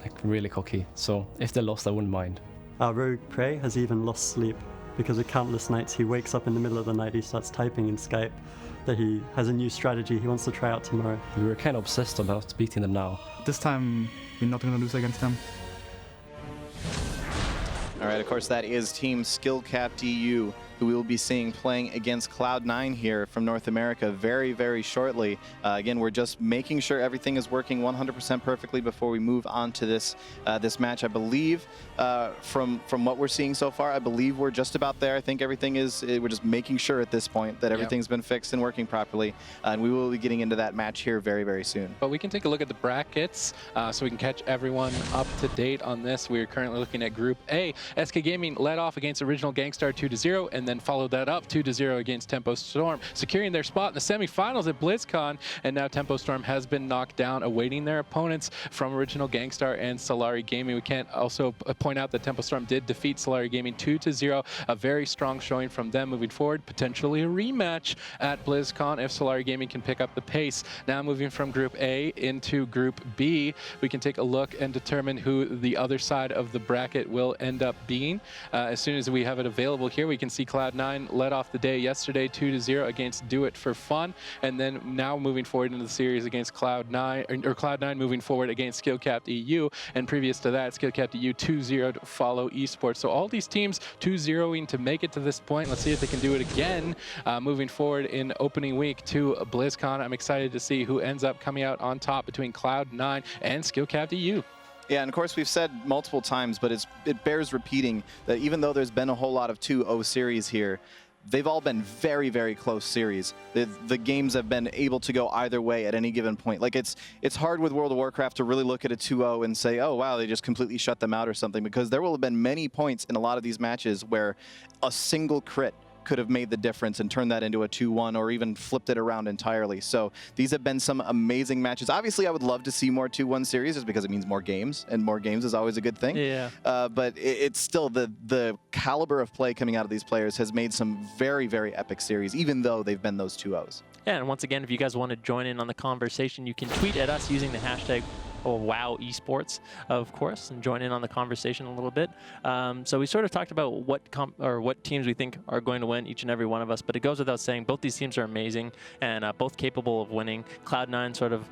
Like really cocky, so if they lost I wouldn't mind. Our rogue Prey has even lost sleep because of countless nights he wakes up in the middle of the night, he starts typing in Skype that he has a new strategy he wants to try out tomorrow. We were kind of obsessed about beating them now. This time we're not going to lose against them. All right, of course, that is Team Skill Capped EU, who we will be seeing playing against Cloud9 here from North America very, very shortly. Again, we're just making sure everything is working 100% perfectly before we move on to this match. I believe, from what we're seeing so far, I believe we're just about there. I think everything is, we're just making sure at this point that everything's been fixed and working properly. And we will be getting into that match here very, very soon. But we can take a look at the brackets so we can catch everyone up to date on this. We are currently looking at Group A. SK Gaming led off against Original Gangstar 2-0 and then followed that up 2-0 against Tempo Storm, securing their spot in the semifinals at BlizzCon. And now Tempo Storm has been knocked down, awaiting their opponents from Original Gangstar and Solari Gaming. We can't also point out that Tempo Storm did defeat Solari Gaming 2-0, a very strong showing from them moving forward, potentially a rematch at BlizzCon if Solari Gaming can pick up the pace. Now moving from Group A into Group B, we can take a look and determine who the other side of the bracket will end up being. As soon as we have it available here, we can see Cloud9 led off the day yesterday 2-0 against Do It For Fun, and then now moving forward into the series against Cloud9, or Cloud9 moving forward against Skill Capped EU, and previous to that, Skill Capped EU 2-0 to FolloweSports. So all these teams 2-0ing to make it to this point. Let's see if they can do it again moving forward in opening week to BlizzCon. I'm excited to see who ends up coming out on top between Cloud9 and Skill Capped EU. Yeah, and of course we've said multiple times, but it bears repeating that even though there's been a whole lot of 2-0 series here, they've all been very, very close series. The games have been able to go either way at any given point. Like it's hard with World of Warcraft to really look at a 2-0 and say, oh wow, they just completely shut them out or something, because there will have been many points in a lot of these matches where a single crit could have made the difference and turned that into a 2-1 or even flipped it around entirely. So these have been some amazing matches. Obviously, I would love to see more 2-1 series just because it means more games, and more games is always a good thing. Yeah. But it's still the caliber of play coming out of these players has made some very, very epic series, even though they've been those 2-0s. Yeah, and once again, if you guys want to join in on the conversation, you can tweet at us using the hashtag WoW Esports, of course, and join in on the conversation a little bit. So we sort of talked about what teams we think are going to win, each and every one of us, but it goes without saying both these teams are amazing and both capable of winning. Cloud9 sort of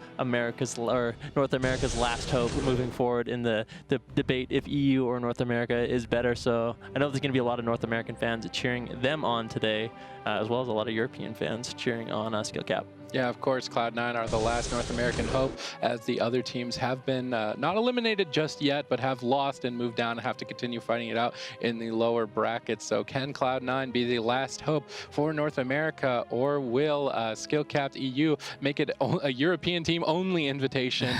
North America's last hope moving forward in the debate if EU or North America is better. So I know there's going to be a lot of North American fans cheering them on today, as well as a lot of European fans cheering on Skill Cap. Yeah, of course, Cloud9 are the last North American hope, as the other teams have been not eliminated just yet, but have lost and moved down and have to continue fighting it out in the lower brackets. So can Cloud9 be the last hope for North America, or will Skill Capped EU make it a European team only invitation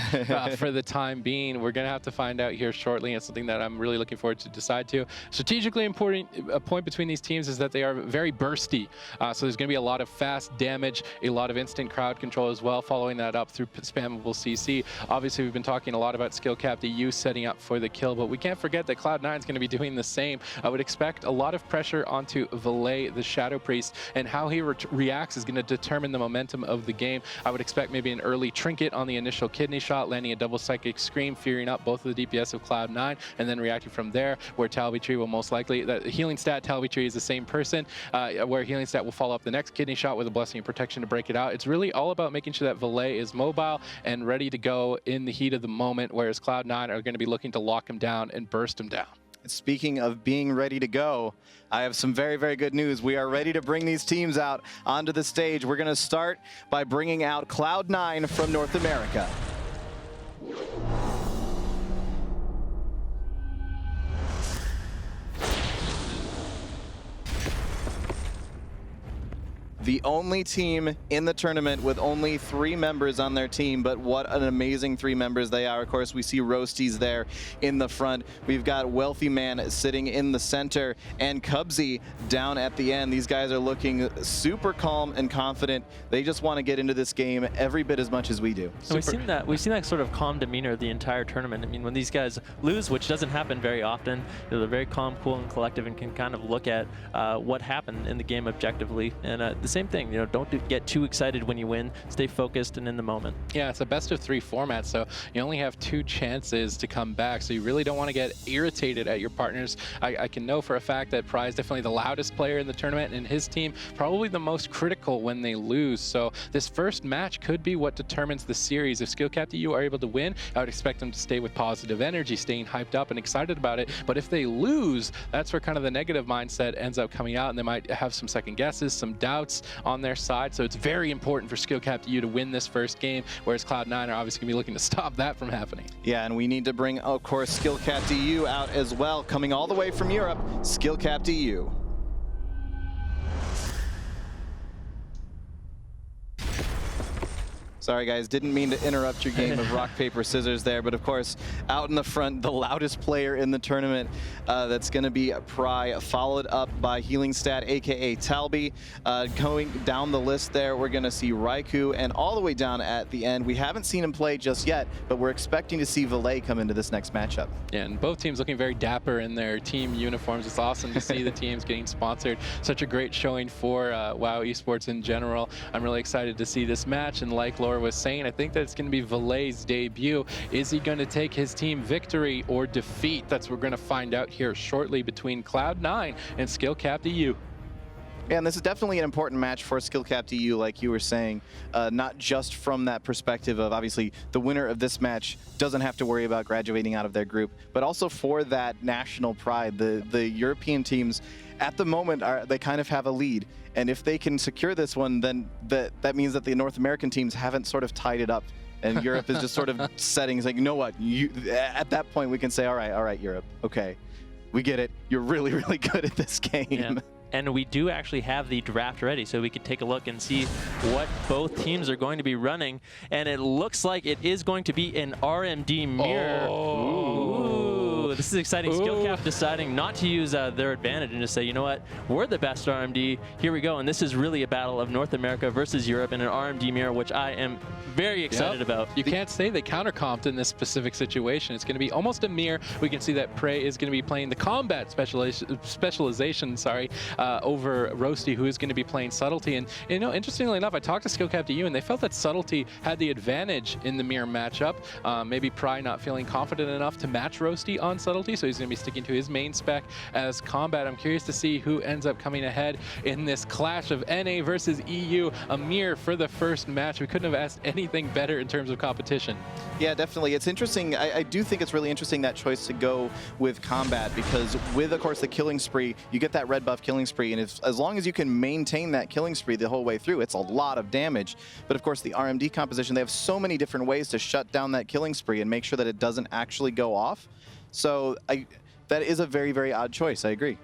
for the time being? We're going to have to find out here shortly. It's something that I'm really looking forward to decide to. Strategically important, a point between these teams is that they are very bursty. So there's going to be a lot of fast damage, a lot of instant crowd control as well, following that up through spammable CC. Obviously, we've been talking a lot about Skill Capped EU setting up for the kill, but we can't forget that Cloud9 is going to be doing the same. I would expect a lot of pressure onto Valet, the Shadow Priest, and how he reacts is going to determine the momentum of the game. I would expect maybe an early trinket on the initial kidney shot, landing a double Psychic Scream, fearing up both of the DPS of Cloud9, and then reacting from there, where Talbytree will most likely, the healing stat Talbytree is the same person, where healing stat will follow up the next kidney shot with a Blessing of Protection to break it out. It's really really all about making sure that Valet is mobile and ready to go in the heat of the moment, whereas Cloud9 are going to be looking to lock him down and burst him down. Speaking of being ready to go, I have some very, very good news. We are ready to bring these teams out onto the stage. We're going to start by bringing out Cloud9 from North America. The only team in the tournament with only 3 members on their team, but what an amazing 3 members they are. Of course, we see Roasties there in the front. We've got Wealthy Man sitting in the center and Cubsy down at the end. These guys are looking super calm and confident. They just want to get into this game every bit as much as we do. And we've seen that sort of calm demeanor the entire tournament. I mean, when these guys lose, which doesn't happen very often, they're very calm, cool, and collective, and can kind of look at what happened in the game objectively. And the same thing, don't get too excited when you win. Stay focused and in the moment. Yeah, it's a best of 3 format, so you only have 2 chances to come back, so you really don't want to get irritated at your partners. I can know for a fact that Pry is definitely the loudest player in the tournament, and his team probably the most critical when they lose. So this first match could be what determines the series. If Capped EU are able to win, I would expect them to stay with positive energy, staying hyped up and excited about it. But if they lose, that's where kind of the negative mindset ends up coming out, and they might have some second guesses, some doubts on their side. So it's very important for Capped EU to win this first game, whereas Cloud9 are obviously going to be looking to stop that from happening. Yeah, and we need to bring, of course, Capped EU out as well. Coming all the way from Europe, Capped EU. Sorry guys, didn't mean to interrupt your game of rock, paper, scissors there, but of course, out in the front, the loudest player in the tournament, that's going to be Pry, followed up by Healing Stat, aka Talby. Going down the list there, we're going to see Raikou, and all the way down at the end, we haven't seen him play just yet, but we're expecting to see Valet come into this next matchup. Yeah, and both teams looking very dapper in their team uniforms. It's awesome to see the teams getting sponsored. Such a great showing for WoW Esports in general. I'm really excited to see this match, and like Laura was saying, I think that it's going to be Valet's debut. Is he going to take his team victory or defeat? That's what we're going to find out here shortly between Cloud9 and Capped EU. Yeah, and this is definitely an important match for Capped EU, like you were saying, not just from that perspective of obviously the winner of this match doesn't have to worry about graduating out of their group, but also for that national pride. The European teams at the moment they kind of have a lead, and if they can secure this one, then that means that the North American teams haven't sort of tied it up, and Europe is just sort of setting, like, you know what, at that point we can say, all right, Europe, okay, we get it, you're really, really good at this game. Yeah. And we do actually have the draft ready, so we could take a look and see what both teams are going to be running. And it looks like it is going to be an RMD mirror. Ooh, this is exciting. Capped deciding not to use their advantage and just say, you know what, we're the best RMD. Here we go. And this is really a battle of North America versus Europe in an RMD mirror, which I am very excited about. You can't say they counter-comped in this specific situation. It's going to be almost a mirror. We can see that Prey is going to be playing the combat specialization, over Roasty, who is going to be playing Subtlety. And interestingly enough, I talked to Capped EU, and they felt that Subtlety had the advantage in the mirror matchup. Maybe Pry not feeling confident enough to match Roasty on Subtlety, so he's going to be sticking to his main spec as combat. I'm curious to see who ends up coming ahead in this clash of NA versus EU. A mirror for the first match. We couldn't have asked anything better in terms of competition. Yeah, definitely. It's interesting. I do think it's really interesting, that choice to go with combat, because with, of course, the killing spree, you get that red buff killing spree, and as long as you can maintain that killing spree the whole way through, it's a lot of damage. But of course, the RMD composition, they have so many different ways to shut down that killing spree and make sure that it doesn't actually go off. So that is a very, very odd choice. I agree.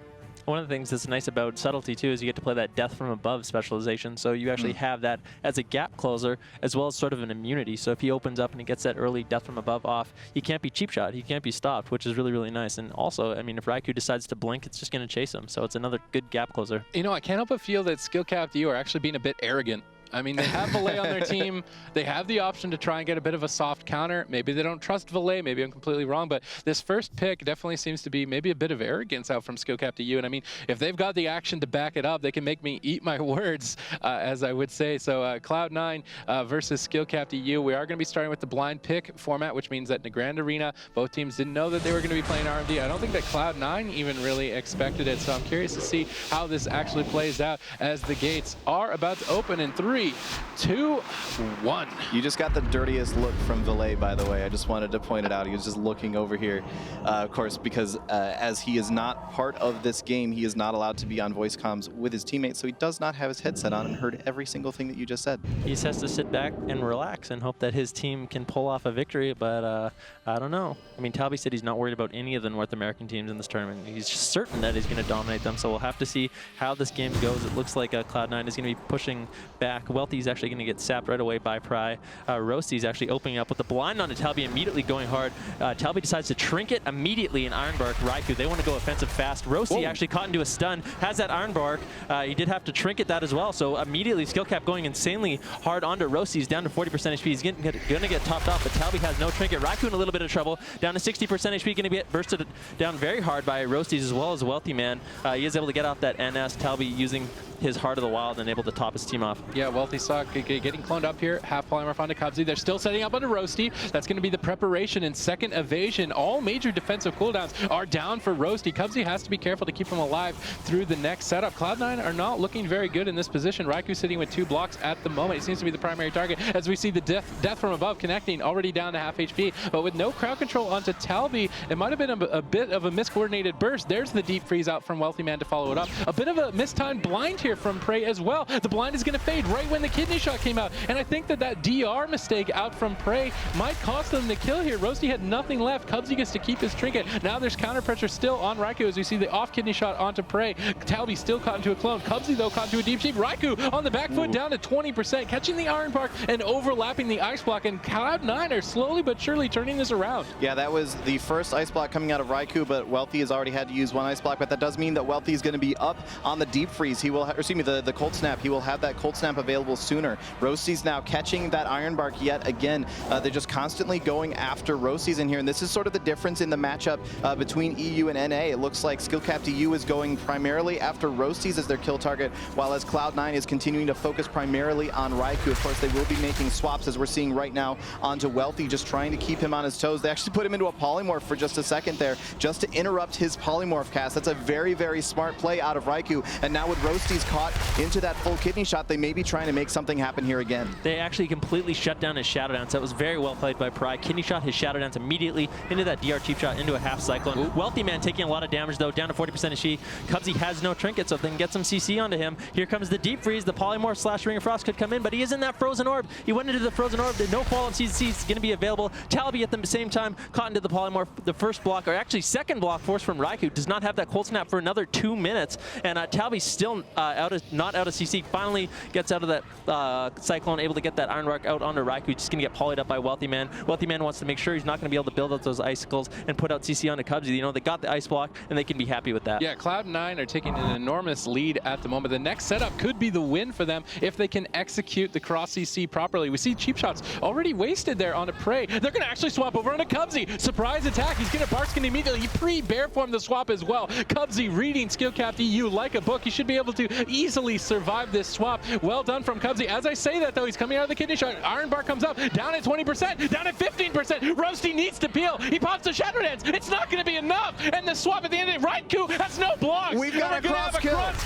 One of the things that's nice about Subtlety, too, is you get to play that Death from Above specialization. So you actually have that as a gap closer, as well as sort of an immunity. So if he opens up and he gets that early Death from Above off, he can't be cheap shot. He can't be stopped, which is really, really nice. And also, I mean, if Raikou decides to blink, it's just going to chase him. So it's another good gap closer. I can't help but feel that Capped EU are actually being a bit arrogant. I mean, they have Valet on their team. They have the option to try and get a bit of a soft counter. Maybe they don't trust Valet. Maybe I'm completely wrong. But this first pick definitely seems to be maybe a bit of arrogance out from Capped EU. And I mean, if they've got the action to back it up, they can make me eat my words, as I would say. So Cloud9 versus Capped EU. We are going to be starting with the blind pick format, which means that in the Grand Arena, both teams didn't know that they were going to be playing RMD. I don't think that Cloud9 even really expected it. So I'm curious to see how this actually plays out as the gates are about to open in 3, 3, 2, 1. You just got the dirtiest look from Valet, by the way. I just wanted to point it out. He was just looking over here, of course, because as he is not part of this game, he is not allowed to be on voice comms with his teammates, so he does not have his headset on and heard every single thing that you just said. He just has to sit back and relax and hope that his team can pull off a victory, but I don't know. I mean, Talby said he's not worried about any of the North American teams in this tournament. He's just certain that he's going to dominate them, so we'll have to see how this game goes. It looks like Cloud9 is going to be pushing back. Wealthy's actually going to get sapped right away by Pry. Roasty's actually opening up with the blind on to Talby, immediately going hard. Talby decides to trinket immediately in Ironbark. Raikou, they want to go offensive fast. Roasty actually caught into a stun, has that Ironbark. He did have to trinket that as well, so immediately skill cap going insanely hard onto Roasty. He's down to 40% HP. He's going to get topped off, but Talby has no trinket. Raikou in a little bit of trouble, down to 60% HP, going to get bursted down very hard by Roasties as well as Wealthy Man. He is able to get off that NS. Talby using his Heart of the Wild and able to top his team off. Yeah, Wealthy saw getting cloned up here. Half polymorph onto Cubsy. They're still setting up onto Roasty. That's going to be the preparation and second evasion. All major defensive cooldowns are down for Roasty. Cubsy has to be careful to keep him alive through the next setup. Cloud9 are not looking very good in this position. Raikou sitting with 2 blocks at the moment. He seems to be the primary target as we see the death from above connecting, already down to half HP. But with no crowd control onto Talby, it might have been a bit of a miscoordinated burst. There's the deep freeze out from Wealthy Man to follow it up. A bit of a mistimed blind here from Prey as well. The blind is going to fade right when the kidney shot came out. And I think that DR mistake out from Prey might cost them the kill here. Roasty had nothing left. Cubsy gets to keep his trinket. Now there's counter pressure still on Raikou as we see the off kidney shot onto Prey. Talby still caught into a clone. Cubsy though caught into a deep sheep. Raikou on the back foot down to 20%, catching the Iron Bark and overlapping the ice block. And Cloud9 are slowly but surely turning this around. Yeah, that was the first ice block coming out of Raikou, but Wealthy has already had to use 1 ice block, but that does mean that Wealthy is going to be up on the deep freeze. He will, excuse me, the cold snap. He will have that cold snap available sooner. Roasty's now catching that Iron Bark yet again. They're just constantly going after Roasty's in here, and this is sort of the difference in the matchup between EU and NA. It looks like Capped EU is going primarily after Roasty's as their kill target, while as Cloud9 is continuing to focus primarily on Raikou. Of course, they will be making swaps, as we're seeing right now, onto Wealthy, just trying to keep him on his toes. They actually put him into a polymorph for just a second there, just to interrupt his polymorph cast. That's a very, very smart play out of Raikou, and now with Roasty's caught into that full kidney shot, they may be trying to make something happen here again. They actually completely shut down his Shadow Dance. That was very well played by Pry. Kidney shot his Shadow Dance immediately into that DR cheap shot, into a half cyclone. Ooh. Wealthy Man taking a lot of damage though, down to 40% HP. Cubsy has no trinket, so if they can get some CC onto him. Here comes the deep freeze. The polymorph slash Ring of Frost could come in, but he is in that frozen orb. He went into the frozen orb. No follow-up CC is going to be available. Talby at the same time caught into the polymorph. The first block, or actually second block force from Raikou, does not have that cold snap for another 2 minutes, and Talby's still not out of CC. Finally gets out of that cyclone, able to get that Iron Bark out onto Raikou. Just going to get polyed up by Wealthy Man. Wealthy Man wants to make sure he's not going to be able to build out those icicles and put out CC onto Cubsy. You know, they got the ice block, and they can be happy with that. Yeah, Cloud9 are taking an enormous lead at the moment. The next setup could be the win for them if they can execute the cross CC properly. We see cheap shots already wasted there onto Prey. They're going to actually swap over onto Cubsy. Surprise attack. He's going to Bark's going to immediately pre-bear form the swap as well. Cubsy reading Capped EU like a book. He should be able to easily survive this swap. Well done from Cubsy. As I say that though, he's coming out of the kidney shot. Iron Bark comes up, down at 20%, down at 15%. Roasty needs to peel. He pops the Shadow Dance. It's not going to be enough. And the swap at the end of it, Raikou has no blocks. We've got a cross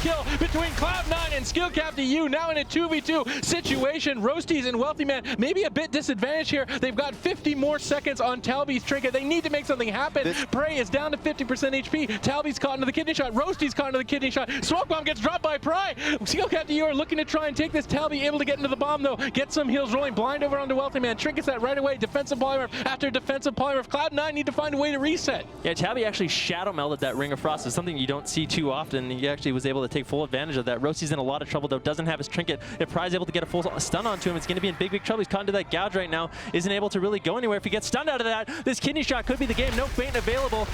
kill between Cloud9 and Capped EU. Now in a 2v2 situation. Roasties and Wealthy Man maybe a bit disadvantaged here. They've got 50 more seconds on Talby's trinket. They need to make something happen. Prey is down to 50% HP. Talby's caught into the kidney shot. Roasty's caught into the kidney shot. Smoke bomb gets dropped by Pry. Capped EU are looking to try and take this. Talby able to get into the bomb though. Get some heals rolling. Blind over onto Wealthy Man. Trinkets that right away. Defensive polymorph after defensive polymorph. Cloud9 need to find a way to reset. Yeah, Talby actually shadow melded that Ring of Frost. It's something you don't see too often. He actually was able to take full advantage of that. Roasty's in a lot of trouble though. Doesn't have his trinket. If Pry's able to get a full stun onto him, it's going to be in big, big trouble. He's caught into that gouge right now. Isn't able to really go anywhere. If he gets stunned out of that, this kidney shot could be the game. No feint available.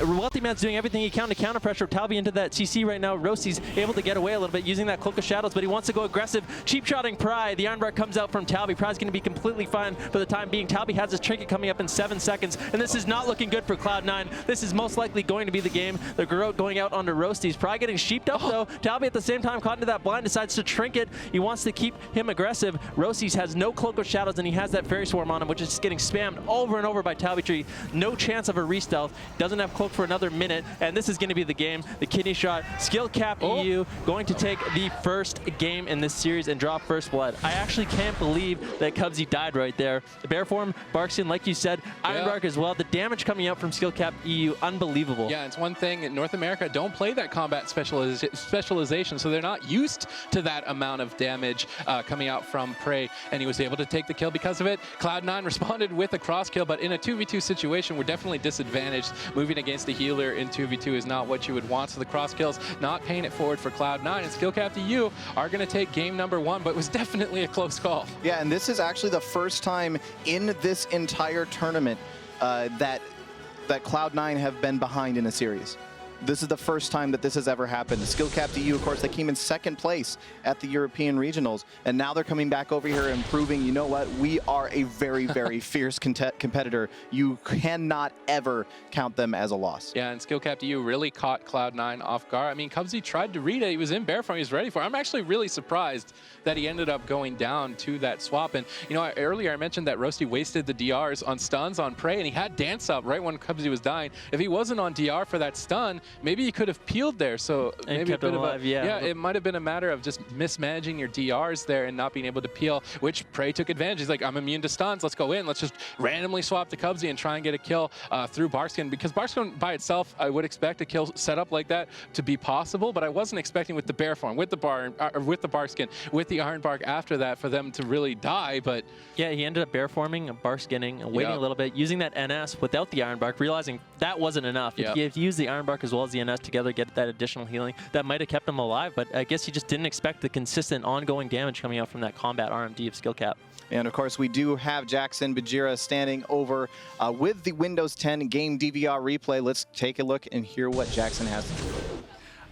Wealthy Man's doing everything he can to counter pressure Talby into that CC right now. Roasty's able to get away a little bit using that Cloak of Shadows, but he wants to go aggressive. Cheap shotting Pry. The Iron Bark comes out from Talby. Pry's going to be completely fine for the time being. Talby has his trinket coming up in 7 seconds, and this is not looking good for Cloud9. This is most likely going to be the game. They're going out onto Roasties. Pry getting sheeped up though. though. Talby at the same time caught into that blind, decides to trinket. He wants to keep him aggressive. Roasties has no Cloak of Shadows, and he has that Fairy Swarm on him, which is just getting spammed over and over by Talby. No chance of a re-stealth. Doesn't have Cloak for another minute, and this is going to be the game. The kidney shot. Skill Capped EU going to take the first game in this series and draw first blood. I actually can't believe that Cubsy died right there. The Bear Form, Barkskin, like you said, Ironbark as well. The damage coming out from Skill Capped EU, unbelievable. Yeah, it's one thing in North America, don't play that combat specialization, so they're not used to that amount of damage coming out from Prey, and he was able to take the kill because of it. Cloud9 responded with a cross kill, but in a 2v2 situation, we're definitely disadvantaged. Moving against a healer in 2v2 is not what you would want, so the cross kills not paying it forward for Cloud9, and Skill Capped EU are going to take game number 1, but it was definitely a close call. Yeah, and this is actually the first time in this entire tournament that Cloud9 have been behind in a series. This is the first time that this has ever happened. The Skill Capped EU, of course, they came in second place at the European Regionals, and now they're coming back over here and proving, you know what, we are a very, very fierce competitor. You cannot ever count them as a loss. Yeah, and Skill Capped EU really caught Cloud9 off guard. I mean, Cubsy tried to read it. He was in bear form. He was ready for it. I'm actually really surprised that he ended up going down to that swap. And, you know, earlier I mentioned that Roasty wasted the DRs on stuns on Prey, and he had Dance Up right when Cubsy was dying. If he wasn't on DR for that stun, maybe he could have peeled there. So maybe a bit of a, yeah, it might have been a matter of just mismanaging your DRs there and not being able to peel, which Prey took advantage. He's like, I'm immune to stuns. Let's go in. Let's just randomly swap to Cubsy and try and get a kill through Barkskin, because Barkskin by itself, I would expect a kill setup like that to be possible, but I wasn't expecting with the bear form, with the Barkskin, with the Ironbark after that for them to really die. But yeah, he ended up bear forming, Barkskinning, waiting a little bit, using that NS without the Ironbark, realizing that wasn't enough. If you use the Ironbark as well as the NS together, get that additional healing, that might have kept him alive, but I guess he just didn't expect the consistent ongoing damage coming out from that combat RMD of Skill Cap. And of course, we do have Jackson Bajira standing over with the Windows 10 game DVR replay. Let's take a look and hear what Jackson has to do.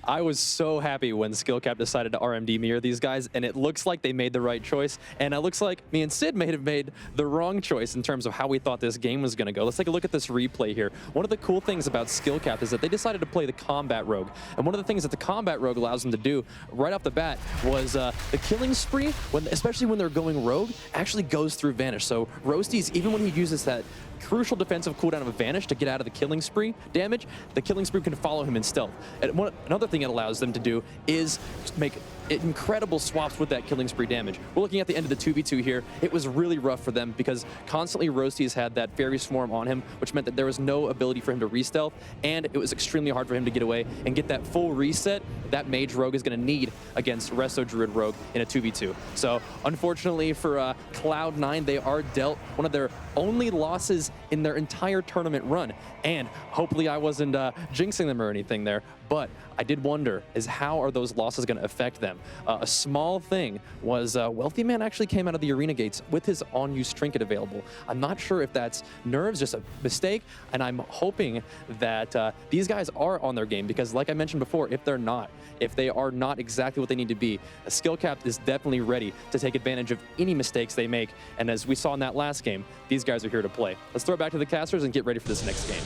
I was so happy when Skill Cap decided to RMD mirror these guys, and it looks like they made the right choice. And it looks like me and Sid may have made the wrong choice in terms of how we thought this game was going to go. Let's take a look at this replay here. One of the cool things about Skill Cap is that they decided to play the Combat Rogue. And one of the things that the Combat Rogue allows them to do right off the bat was the killing spree, especially when they're going Rogue, actually goes through Vanish. So Roasties, even when he uses that crucial defensive cooldown of a Vanish to get out of the killing spree damage, the killing spree can follow him in stealth. And another thing it allows them to do is make incredible swaps with that killing spree damage. We're looking at the end of the 2v2 here. It was really rough for them because constantly Roasties had that Fairy Swarm on him, which meant that there was no ability for him to re-stealth, and it was extremely hard for him to get away and get that full reset that Mage Rogue is going to need against Resto Druid Rogue in a 2v2. So unfortunately for Cloud9, they are dealt one of their only losses in their entire tournament run. And hopefully I wasn't jinxing them or anything there, but I did wonder is how are those losses going to affect them? A small thing was Wealthy Man actually came out of the arena gates with his on-use trinket available. I'm not sure if that's nerves, just a mistake, and I'm hoping that these guys are on their game, because like I mentioned before, if they are not exactly what they need to be, a Skill Cap is definitely ready to take advantage of any mistakes they make, and as we saw in that last game, these guys are here to play. Let's throw it back to the casters and get ready for this next game.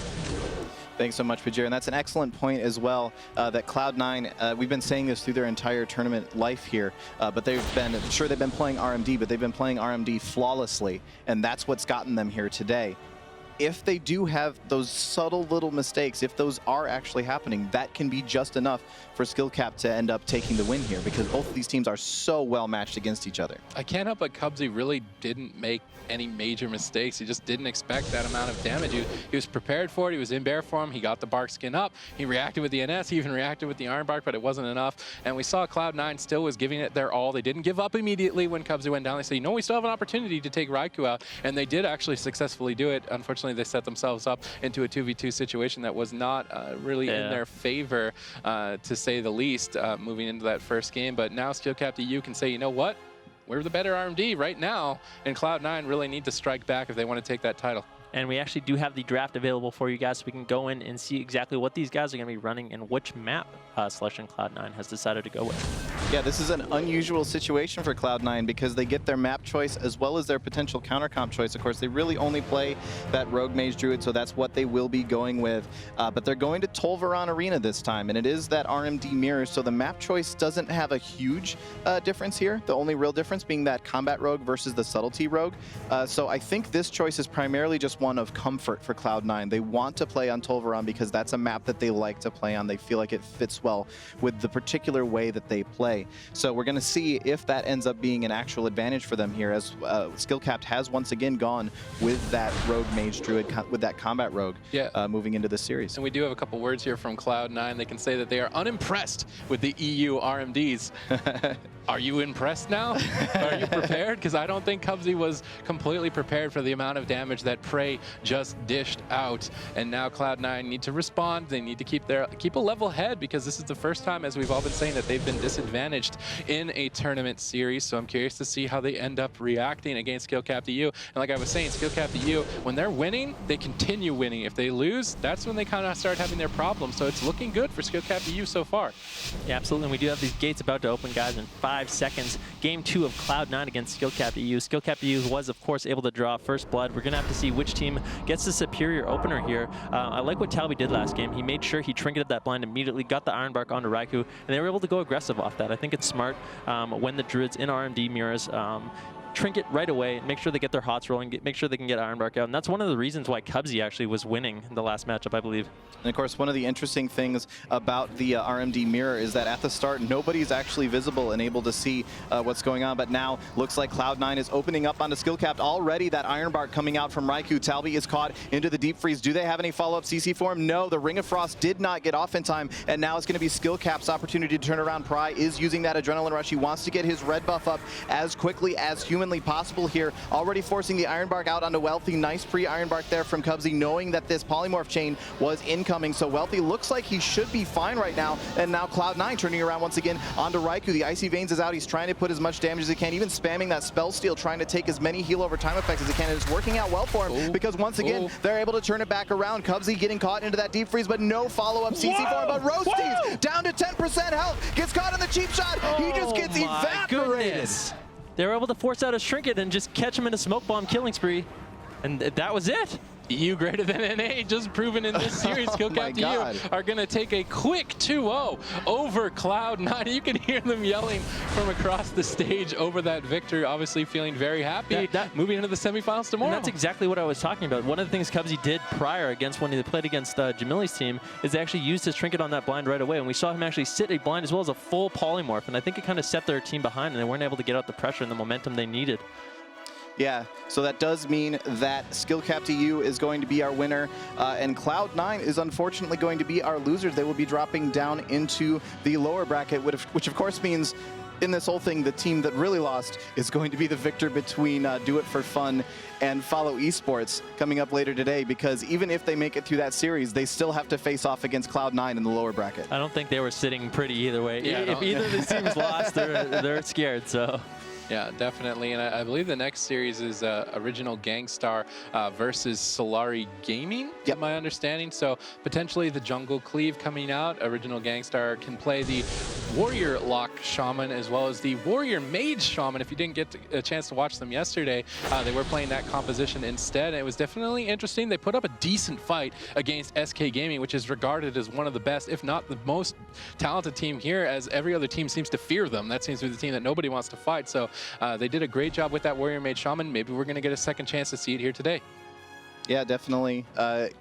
Thanks so much, Bajir. And that's an excellent point as well, that Cloud9, we've been saying this through their entire tournament life here, but they've been playing RMD, but they've been playing RMD flawlessly, and that's what's gotten them here today. If they do have those subtle little mistakes, if those are actually happening, that can be just enough for Skill Cap to end up taking the win here, because both of these teams are so well matched against each other. I can't help but Cubsy really didn't make any major mistakes. He just didn't expect that amount of damage. He was prepared for it. He was in bear form. He got the bark skin up. He reacted with the NS. He even reacted with the Ironbark, but it wasn't enough. And we saw Cloud9 still was giving it their all. They didn't give up immediately when Cubsy went down. They said, you know, we still have an opportunity to take Raikou out. And they did actually successfully do it. Unfortunately, they set themselves up into a 2v2 situation that was not really in their favor, to say the least, moving into that first game. But now Skill Capped EU can say, you know what? We're the better RMD right now, and Cloud9 really need to strike back if they want to take that title. And we actually do have the draft available for you guys, so we can go in and see exactly what these guys are going to be running and which map Selection Cloud9 has decided to go with. Yeah, this is an unusual situation for Cloud9 because they get their map choice as well as their potential counter comp choice. Of course, they really only play that Rogue Mage Druid, so that's what they will be going with. But they're going to Tolvaron Arena this time, and it is that RMD mirror, so the map choice doesn't have a huge difference here. The only real difference being that Combat Rogue versus the Subtlety Rogue. So I think this choice is primarily just one of comfort for Cloud9. They want to play on Tolvaron because that's a map that they like to play on. They feel like it fits well with the particular way that they play. So we're going to see if that ends up being an actual advantage for them here, as Skill-Capped has once again gone with that Rogue Mage Druid, with that Combat Rogue, moving into this series. And we do have a couple words here from Cloud9. They can say that they are unimpressed with the EU RMDs. Are you impressed now? Are you prepared? Because I don't think Cubsy was completely prepared for the amount of damage that Prey just dished out. And now Cloud9 need to respond. They need to keep a level head, because this is the first time, as we've all been saying, that they've been disadvantaged in a tournament series. So I'm curious to see how they end up reacting against Capped EU. And like I was saying, Capped EU, when they're winning, they continue winning. If they lose, that's when they kind of start having their problems. So it's looking good for Capped EU so far. Yeah, absolutely. And we do have these gates about to open, guys, in 5 seconds. Game 2 of Cloud9 against Capped EU. Capped EU was, of course, able to draw first blood. We're going to have to see which team gets the superior opener here. I like what Talby did last game. He made sure he trinketed that blind immediately, got the Iron Bark onto Raikou, and they were able to go aggressive off that. I think it's smart when the Druids in RMD mirrors trinket right away, make sure they get their hots rolling, make sure they can get Iron Bark out. And that's one of the reasons why Cubsy actually was winning in the last matchup, I believe. And of course, one of the interesting things about the RMD mirror is that at the start, nobody's actually visible and able to see what's going on. But now, looks like Cloud9 is opening up onto Skill-Capped. Already that Iron Bark coming out from Raikou. Talby is caught into the Deep Freeze. Do they have any follow-up CC for him? No, the Ring of Frost did not get off in time. And now it's going to be Skill-Capped's opportunity to turn around. Pry is using that Adrenaline Rush. He wants to get his red buff up as quickly as humanly possible here. Already forcing the Iron Bark out onto Wealthy. Nice pre-Iron Bark there from Cubsy, knowing that this Polymorph chain was incoming. So Wealthy looks like he should be fine right now. And now Cloud9 turning around once again onto Raikou. The Icy Veins is out. He's trying to put as much damage as he can, even spamming that Spell Steal, trying to take as many heal over time effects as he can. And it's working out well for him because once again, they're able to turn it back around. Cubsy getting caught into that Deep Freeze, but no follow-up CC for him. But Roasties down to 10% health. Gets caught in the cheap shot. He just gets evaporated. Goodness. They were able to force out a Trinket and just catch him in a smoke bomb killing spree. And that was it. EU greater than NA, just proven in this series. Capped EU are going to take a quick 2-0 over Cloud9. You can hear them yelling from across the stage over that victory, obviously feeling very happy, moving into the semifinals tomorrow. And that's exactly what I was talking about. One of the things Cubsy did prior against when they played against Jamili's team is they actually used his Trinket on that blind right away, and we saw him actually sit a blind as well as a full Polymorph, and I think it kind of set their team behind, and they weren't able to get out the pressure and the momentum they needed. Yeah, so that does mean that Capped EU is going to be our winner, and Cloud9 is unfortunately going to be our losers. They will be dropping down into the lower bracket, which of course means in this whole thing, the team that really lost is going to be the victor between Do It For Fun and FolloweSports coming up later today, because even if they make it through that series, they still have to face off against Cloud9 in the lower bracket. I don't think they were sitting pretty either way. Yeah, if either of these teams lost, they're scared, so... Yeah, definitely. And I believe the next series is Original Gangstar versus Solari Gaming, my understanding. So potentially the Jungle Cleave coming out. Original Gangstar can play the Warrior Lock Shaman as well as the Warrior Mage Shaman. If you didn't get a chance to watch them yesterday, they were playing that composition instead. It was definitely interesting. They put up a decent fight against SK Gaming, which is regarded as one of the best, if not the most talented team here, as every other team seems to fear them. That seems to be the team that nobody wants to fight. So they did a great job with that Warrior Mage Shaman. Maybe we're going to get a second chance to see it here today. Yeah, definitely.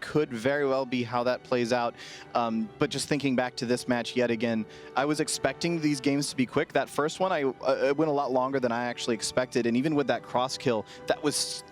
Could very well be how that plays out. But just thinking back to this match yet again, I was expecting these games to be quick. That first one, it went a lot longer than I actually expected. And even with that cross kill, that was...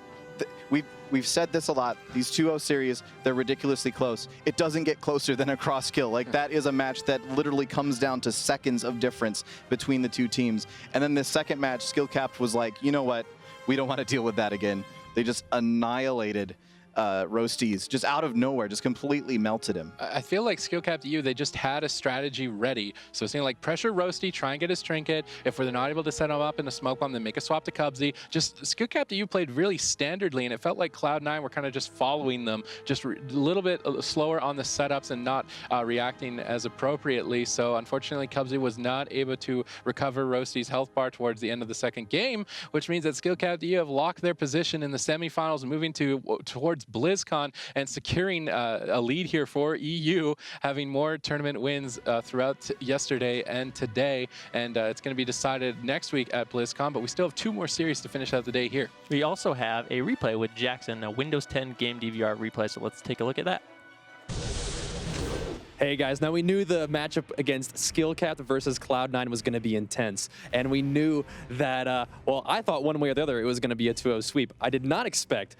We've said this a lot. These 2-0 series, they're ridiculously close. It doesn't get closer than a cross kill. Like, that is a match that literally comes down to seconds of difference between the two teams. And then this second match, Skill-Capped was like, you know what? We don't want to deal with that again. They just annihilated Roasties just out of nowhere, just completely melted him. I feel like Capped EU, they just had a strategy ready. So it's like pressure Roasty, try and get his trinket. If they're not able to set him up in a smoke bomb, then make a swap to Cubsy. Just Capped EU played really standardly, and it felt like Cloud9 were kind of just following them, just a little bit slower on the setups and not reacting as appropriately. So unfortunately, Cubsy was not able to recover Roasty's health bar towards the end of the second game, which means that Capped EU have locked their position in the semifinals, moving towards BlizzCon and securing a lead here for EU, having more tournament wins throughout yesterday and today. And it's going to be decided next week at BlizzCon, but we still have 2 more series to finish out the day here. We also have a replay with Jackson, a Windows 10 game DVR replay, so let's take a look at that. Hey guys, now we knew the matchup against Capped versus Cloud9 was going to be intense, and we knew that, well, I thought one way or the other it was going to be a 2-0 sweep. I did not expect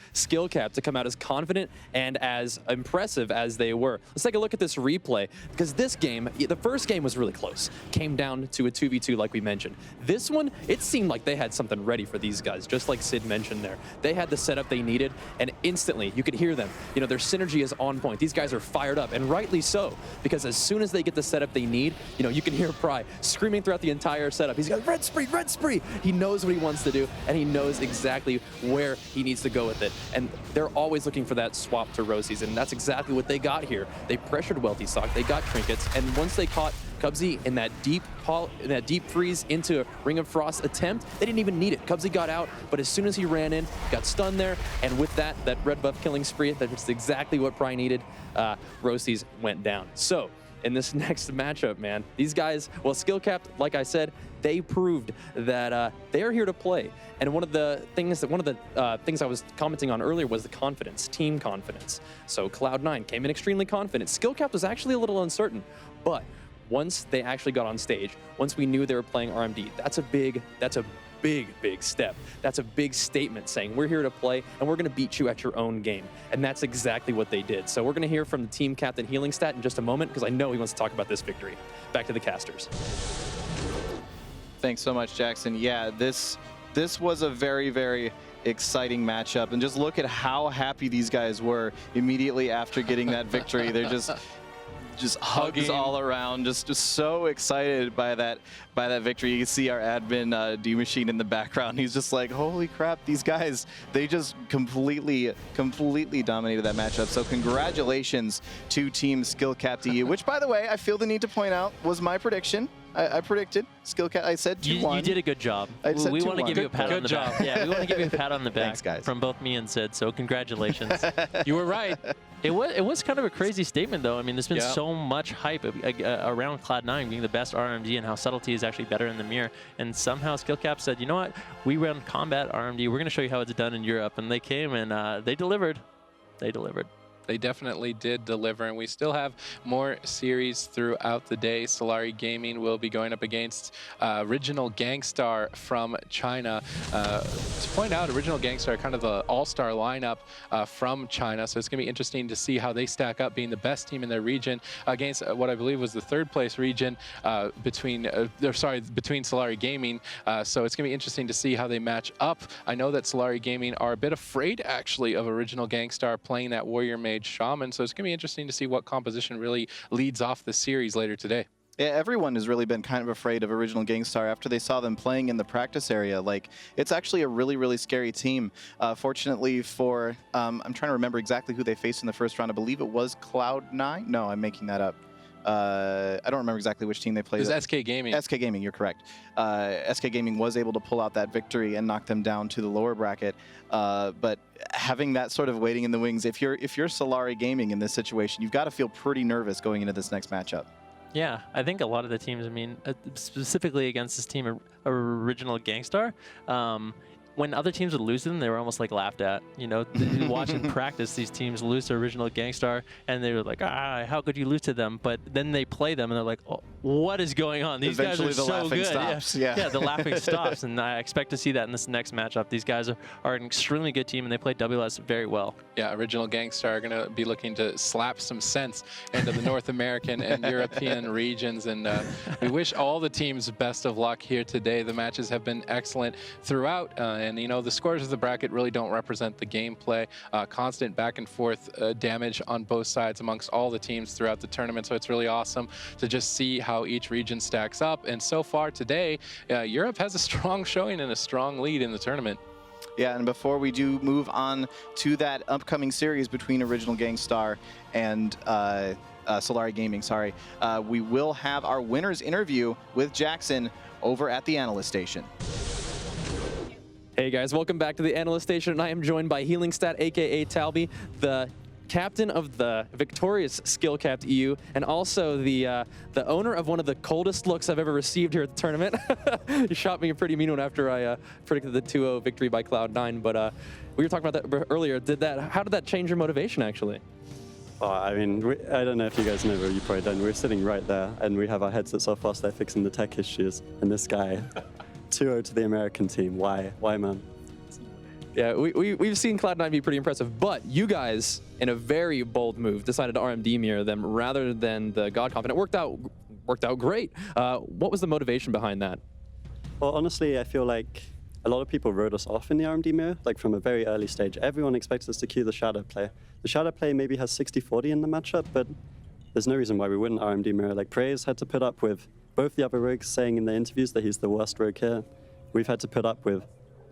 Capped to come out as confident and as impressive as they were. Let's take a look at this replay, because this game, the first game was really close. Came down to a 2v2 like we mentioned. This one, it seemed like they had something ready for these guys, just like Sid mentioned there. They had the setup they needed, and instantly you could hear them. You know, their synergy is on point. These guys are fired up, and rightly so. Because as soon as they get the setup they need, you know, you can hear Pry screaming throughout the entire setup. He's got red spree, red spree. He knows what he wants to do, and he knows exactly where he needs to go with it. And they're always looking for that swap to Roasies, and that's exactly what they got here. They pressured Wealthy Sock, they got trinkets, and once they caught Cubsy in that deep freeze into a Ring of Frost attempt, they didn't even need it. Cubsy got out, but as soon as he ran in, got stunned there, and with that red buff killing spree, that's exactly what Pry needed. Roasties went down. So in this next matchup, man, these guys, well, Capped, like I said, they proved that they are here to play. And one of the things I was commenting on earlier was the confidence, team confidence. So Cloud9 came in extremely confident. Capped was actually a little uncertain, but once they actually got on stage, once we knew they were playing RMD, that's a big step. That's a big statement saying we're here to play and we're going to beat you at your own game. And that's exactly what they did. So we're going to hear from the team captain Healing Stat in just a moment, because I know he wants to talk about this victory. Back to the casters. Thanks so much, Jackson. Yeah, this was a very, very exciting matchup, and just look at how happy these guys were immediately after getting that victory. They're just hugs all around, just so excited by that victory. You can see our admin D-Machine in the background. He's just like, holy crap, these guys, they just completely dominated that matchup. So congratulations to Team Capped EU, which, by the way, I feel the need to point out was my prediction. I predicted Capped. I said 2-1. You did a good job. We want to give you a pat on the back. Yeah, we want to give you a pat on the back. Thanks, guys. From both me and Sid, so congratulations. You were right. It was kind of a crazy statement, though. I mean, there's been so much hype around Cloud9 being the best RMD and how subtlety is actually better in the mirror. And somehow Capped said, you know what? We run combat RMD. We're going to show you how it's done in Europe. And they came and they delivered. They delivered. They definitely did deliver, and we still have more series throughout the day. Solari Gaming will be going up against Original Gangstar from China. To point out, Original Gangstar, kind of the all-star lineup from China, so it's going to be interesting to see how they stack up, being the best team in their region against what I believe was the third-place region between Solari Gaming. So it's going to be interesting to see how they match up. I know that Solari Gaming are a bit afraid, actually, of Original Gangstar playing that Warrior Mage Shaman, so it's going to be interesting to see what composition really leads off the series later today. Yeah, everyone has really been kind of afraid of Original Gangstar after they saw them playing in the practice area. Like, it's actually a really, really scary team. Fortunately for, I'm trying to remember exactly who they faced in the first round. I believe it was Cloud9. No, I'm making that up. I don't remember exactly which team they played. It was SK Gaming. SK Gaming, you're correct. SK Gaming was able to pull out that victory and knock them down to the lower bracket. But having that sort of waiting in the wings, if you're Solari Gaming in this situation, you've got to feel pretty nervous going into this next matchup. Yeah, I think a lot of the teams, I mean, specifically against this team, Original Gangstar, when other teams would lose to them, they were almost like laughed at. You know, watching practice, these teams lose to Original Gangstar, and they were like, how could you lose to them? But then they play them, and they're like, oh, what is going on? These Eventually guys are so good. Stops. Yeah, the laughing stops, and I expect to see that in this next matchup. These guys are an extremely good team, and they play WLS very well. Yeah, Original Gangstar are going to be looking to slap some sense into the North American and European regions, and we wish all the teams best of luck here today. The matches have been excellent throughout, And, you know, the scores of the bracket really don't represent the gameplay. Constant back and forth damage on both sides amongst all the teams throughout the tournament. So it's really awesome to just see how each region stacks up. And so far today, Europe has a strong showing and a strong lead in the tournament. Yeah, and before we do move on to that upcoming series between Original Gangstar and Solari Gaming, we will have our winners interview with Jackson over at the analyst station. Hey guys, welcome back to the analyst station, and I am joined by HealingStat, aka Talby, the captain of the victorious skill Capped EU, and also the owner of one of the coldest looks I've ever received here at the tournament. You shot me a pretty mean one after I predicted the 2-0 victory by Cloud9, but we were talking about that earlier. How did that change your motivation, actually? Oh, I mean, I don't know if you guys know, but you probably don't. We're sitting right there, and we have our headsets off whilst they're fixing the tech issues, and this guy, 2-0 to the American team. Why, man? Yeah, we've seen Cloud9 be pretty impressive, but you guys, in a very bold move, decided to RMD mirror them rather than the God Comp, and it worked out great. What was the motivation behind that? Well, honestly, I feel like a lot of people wrote us off in the RMD mirror, like from a very early stage. Everyone expects us to queue the shadow play. The shadow play maybe has 60-40 in the matchup, but there's no reason why we wouldn't RMD mirror. Like, Praise had to put up with both the other rogues saying in their interviews that he's the worst rogue here. We've had to put up with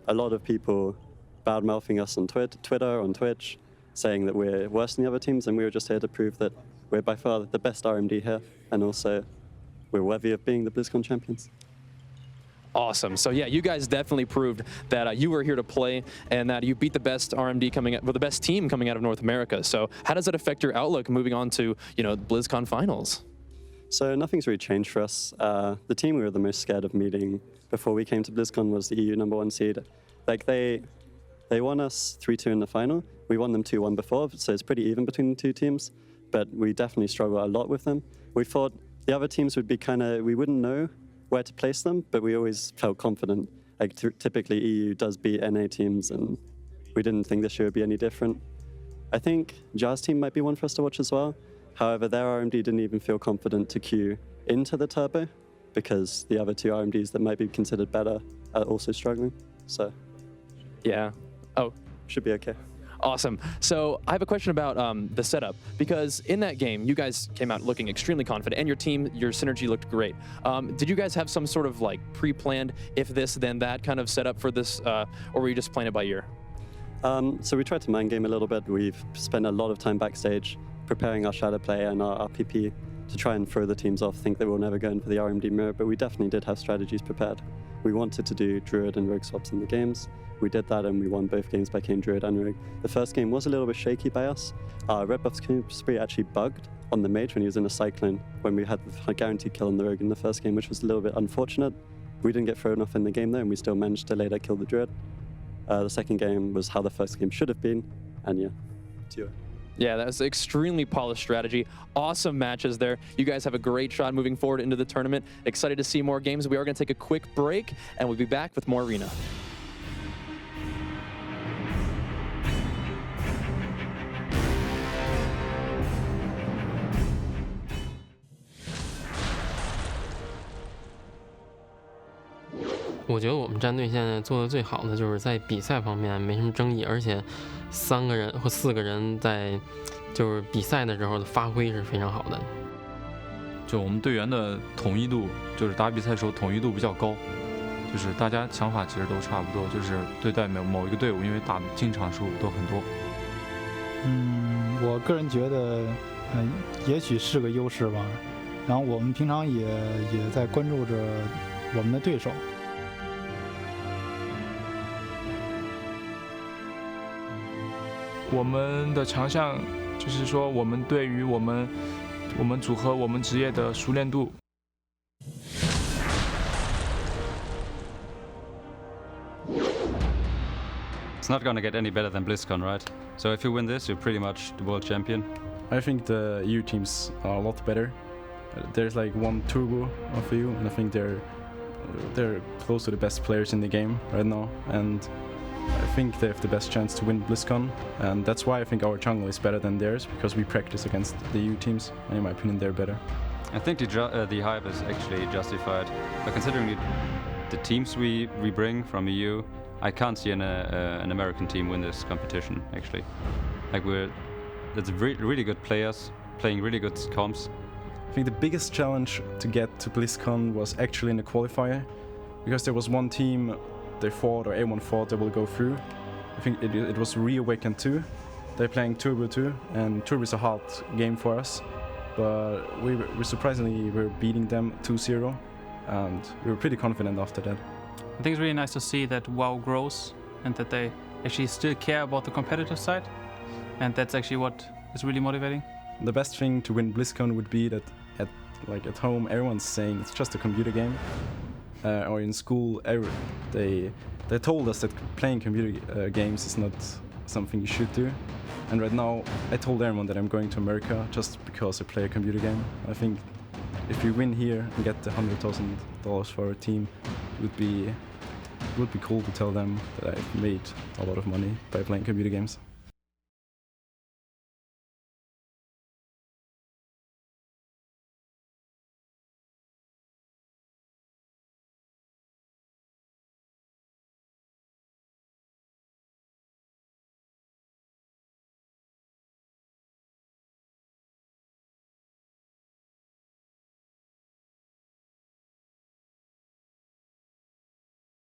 a lot of people bad-mouthing us on Twitter, on Twitch, saying that we're worse than the other teams, and we were just here to prove that we're by far the best RMD here, and also we're worthy of being the BlizzCon champions. Awesome. So yeah, you guys definitely proved that you were here to play and that you beat the best RMD coming out, well, the best team coming out of North America. So how does that affect your outlook moving on to, you know, BlizzCon finals? So nothing's really changed for us. The team we were the most scared of meeting before we came to BlizzCon was the EU #1 seed. Like they won us 3-2 in the final. We won them 2-1 before, so it's pretty even between the two teams. But we definitely struggle a lot with them. We thought the other teams would be we wouldn't know where to place them, but we always felt confident. Like typically EU does beat NA teams, and we didn't think this year would be any different. I think Jazz team might be one for us to watch as well. However, their RMD didn't even feel confident to queue into the turbo because the other two RMDs that might be considered better are also struggling. So yeah. Oh, should be okay. Awesome. So I have a question about the setup, because in that game, you guys came out looking extremely confident, and your team, your synergy looked great. Did you guys have some sort of like pre-planned, if this, then that kind of setup for this, or were you just playing it by ear? So we tried to mind game a little bit. We've spent a lot of time backstage preparing our shadow play and our RPP to try and throw the teams off, think that we'll never go in for the RMD mirror, but we definitely did have strategies prepared. We wanted to do Druid and Rogue swaps in the games. We did that, and we won both games by Kane Druid and Rogue. The first game was a little bit shaky by us. Red Buff's spree actually bugged on the mage when he was in a Cyclone, when we had the guaranteed kill on the Rogue in the first game, which was a little bit unfortunate. We didn't get thrown off in the game though, and we still managed to later kill the Druid. The second game was how the first game should have been, and yeah, 2-0. Yeah, that's extremely polished strategy. Awesome matches there. You guys have a great shot moving forward into the tournament. Excited to see more games. We are going to take a quick break, and we'll be back with more Arena. 我觉得我们战队现在做的最好的就是在比赛方面没什么争议，而且3个人或4个人在就是比赛的时候的发挥是非常好的。就我们队员的统一度，就是打比赛的时候统一度比较高，就是大家想法其实都差不多，就是对待某一个队伍，因为打的进场数都很多。我个人觉得，也许是个优势吧。然后我们平常也在关注着我们的对手。 我们的强项就是说，我们对于我们组合、我们职业的熟练度。It's not gonna get any better than BlizzCon, right? So if you win this, you're pretty much the world champion. I think the EU teams are a lot better. There's like one turbo of EU, and I think they're close to the best players in the game right now. And I think they have the best chance to win BlizzCon, and that's why I think our jungle is better than theirs, because we practice against the EU teams, and in my opinion they're better. I think the hype is actually justified, but considering the teams we bring from EU, I can't see an American team win this competition actually. Like that's really good players playing really good comps. I think the biggest challenge to get to BlizzCon was actually in the qualifier, because there was one team they thought, or everyone thought, they will go through. I think it was Reawakened 2. They're playing Turbo 2, and Turbo is a hard game for us, but we surprisingly were beating them 2-0, and we were pretty confident after that. I think it's really nice to see that WoW grows and that they actually still care about the competitive side, and that's actually what is really motivating. The best thing to win BlizzCon would be that at home everyone's saying it's just a computer game, or in school they told us that playing computer games is not something you should do. And right now I told everyone that I'm going to America just because I play a computer game. I think if we win here and get the $100,000 for our team, it would be cool to tell them that I've made a lot of money by playing computer games.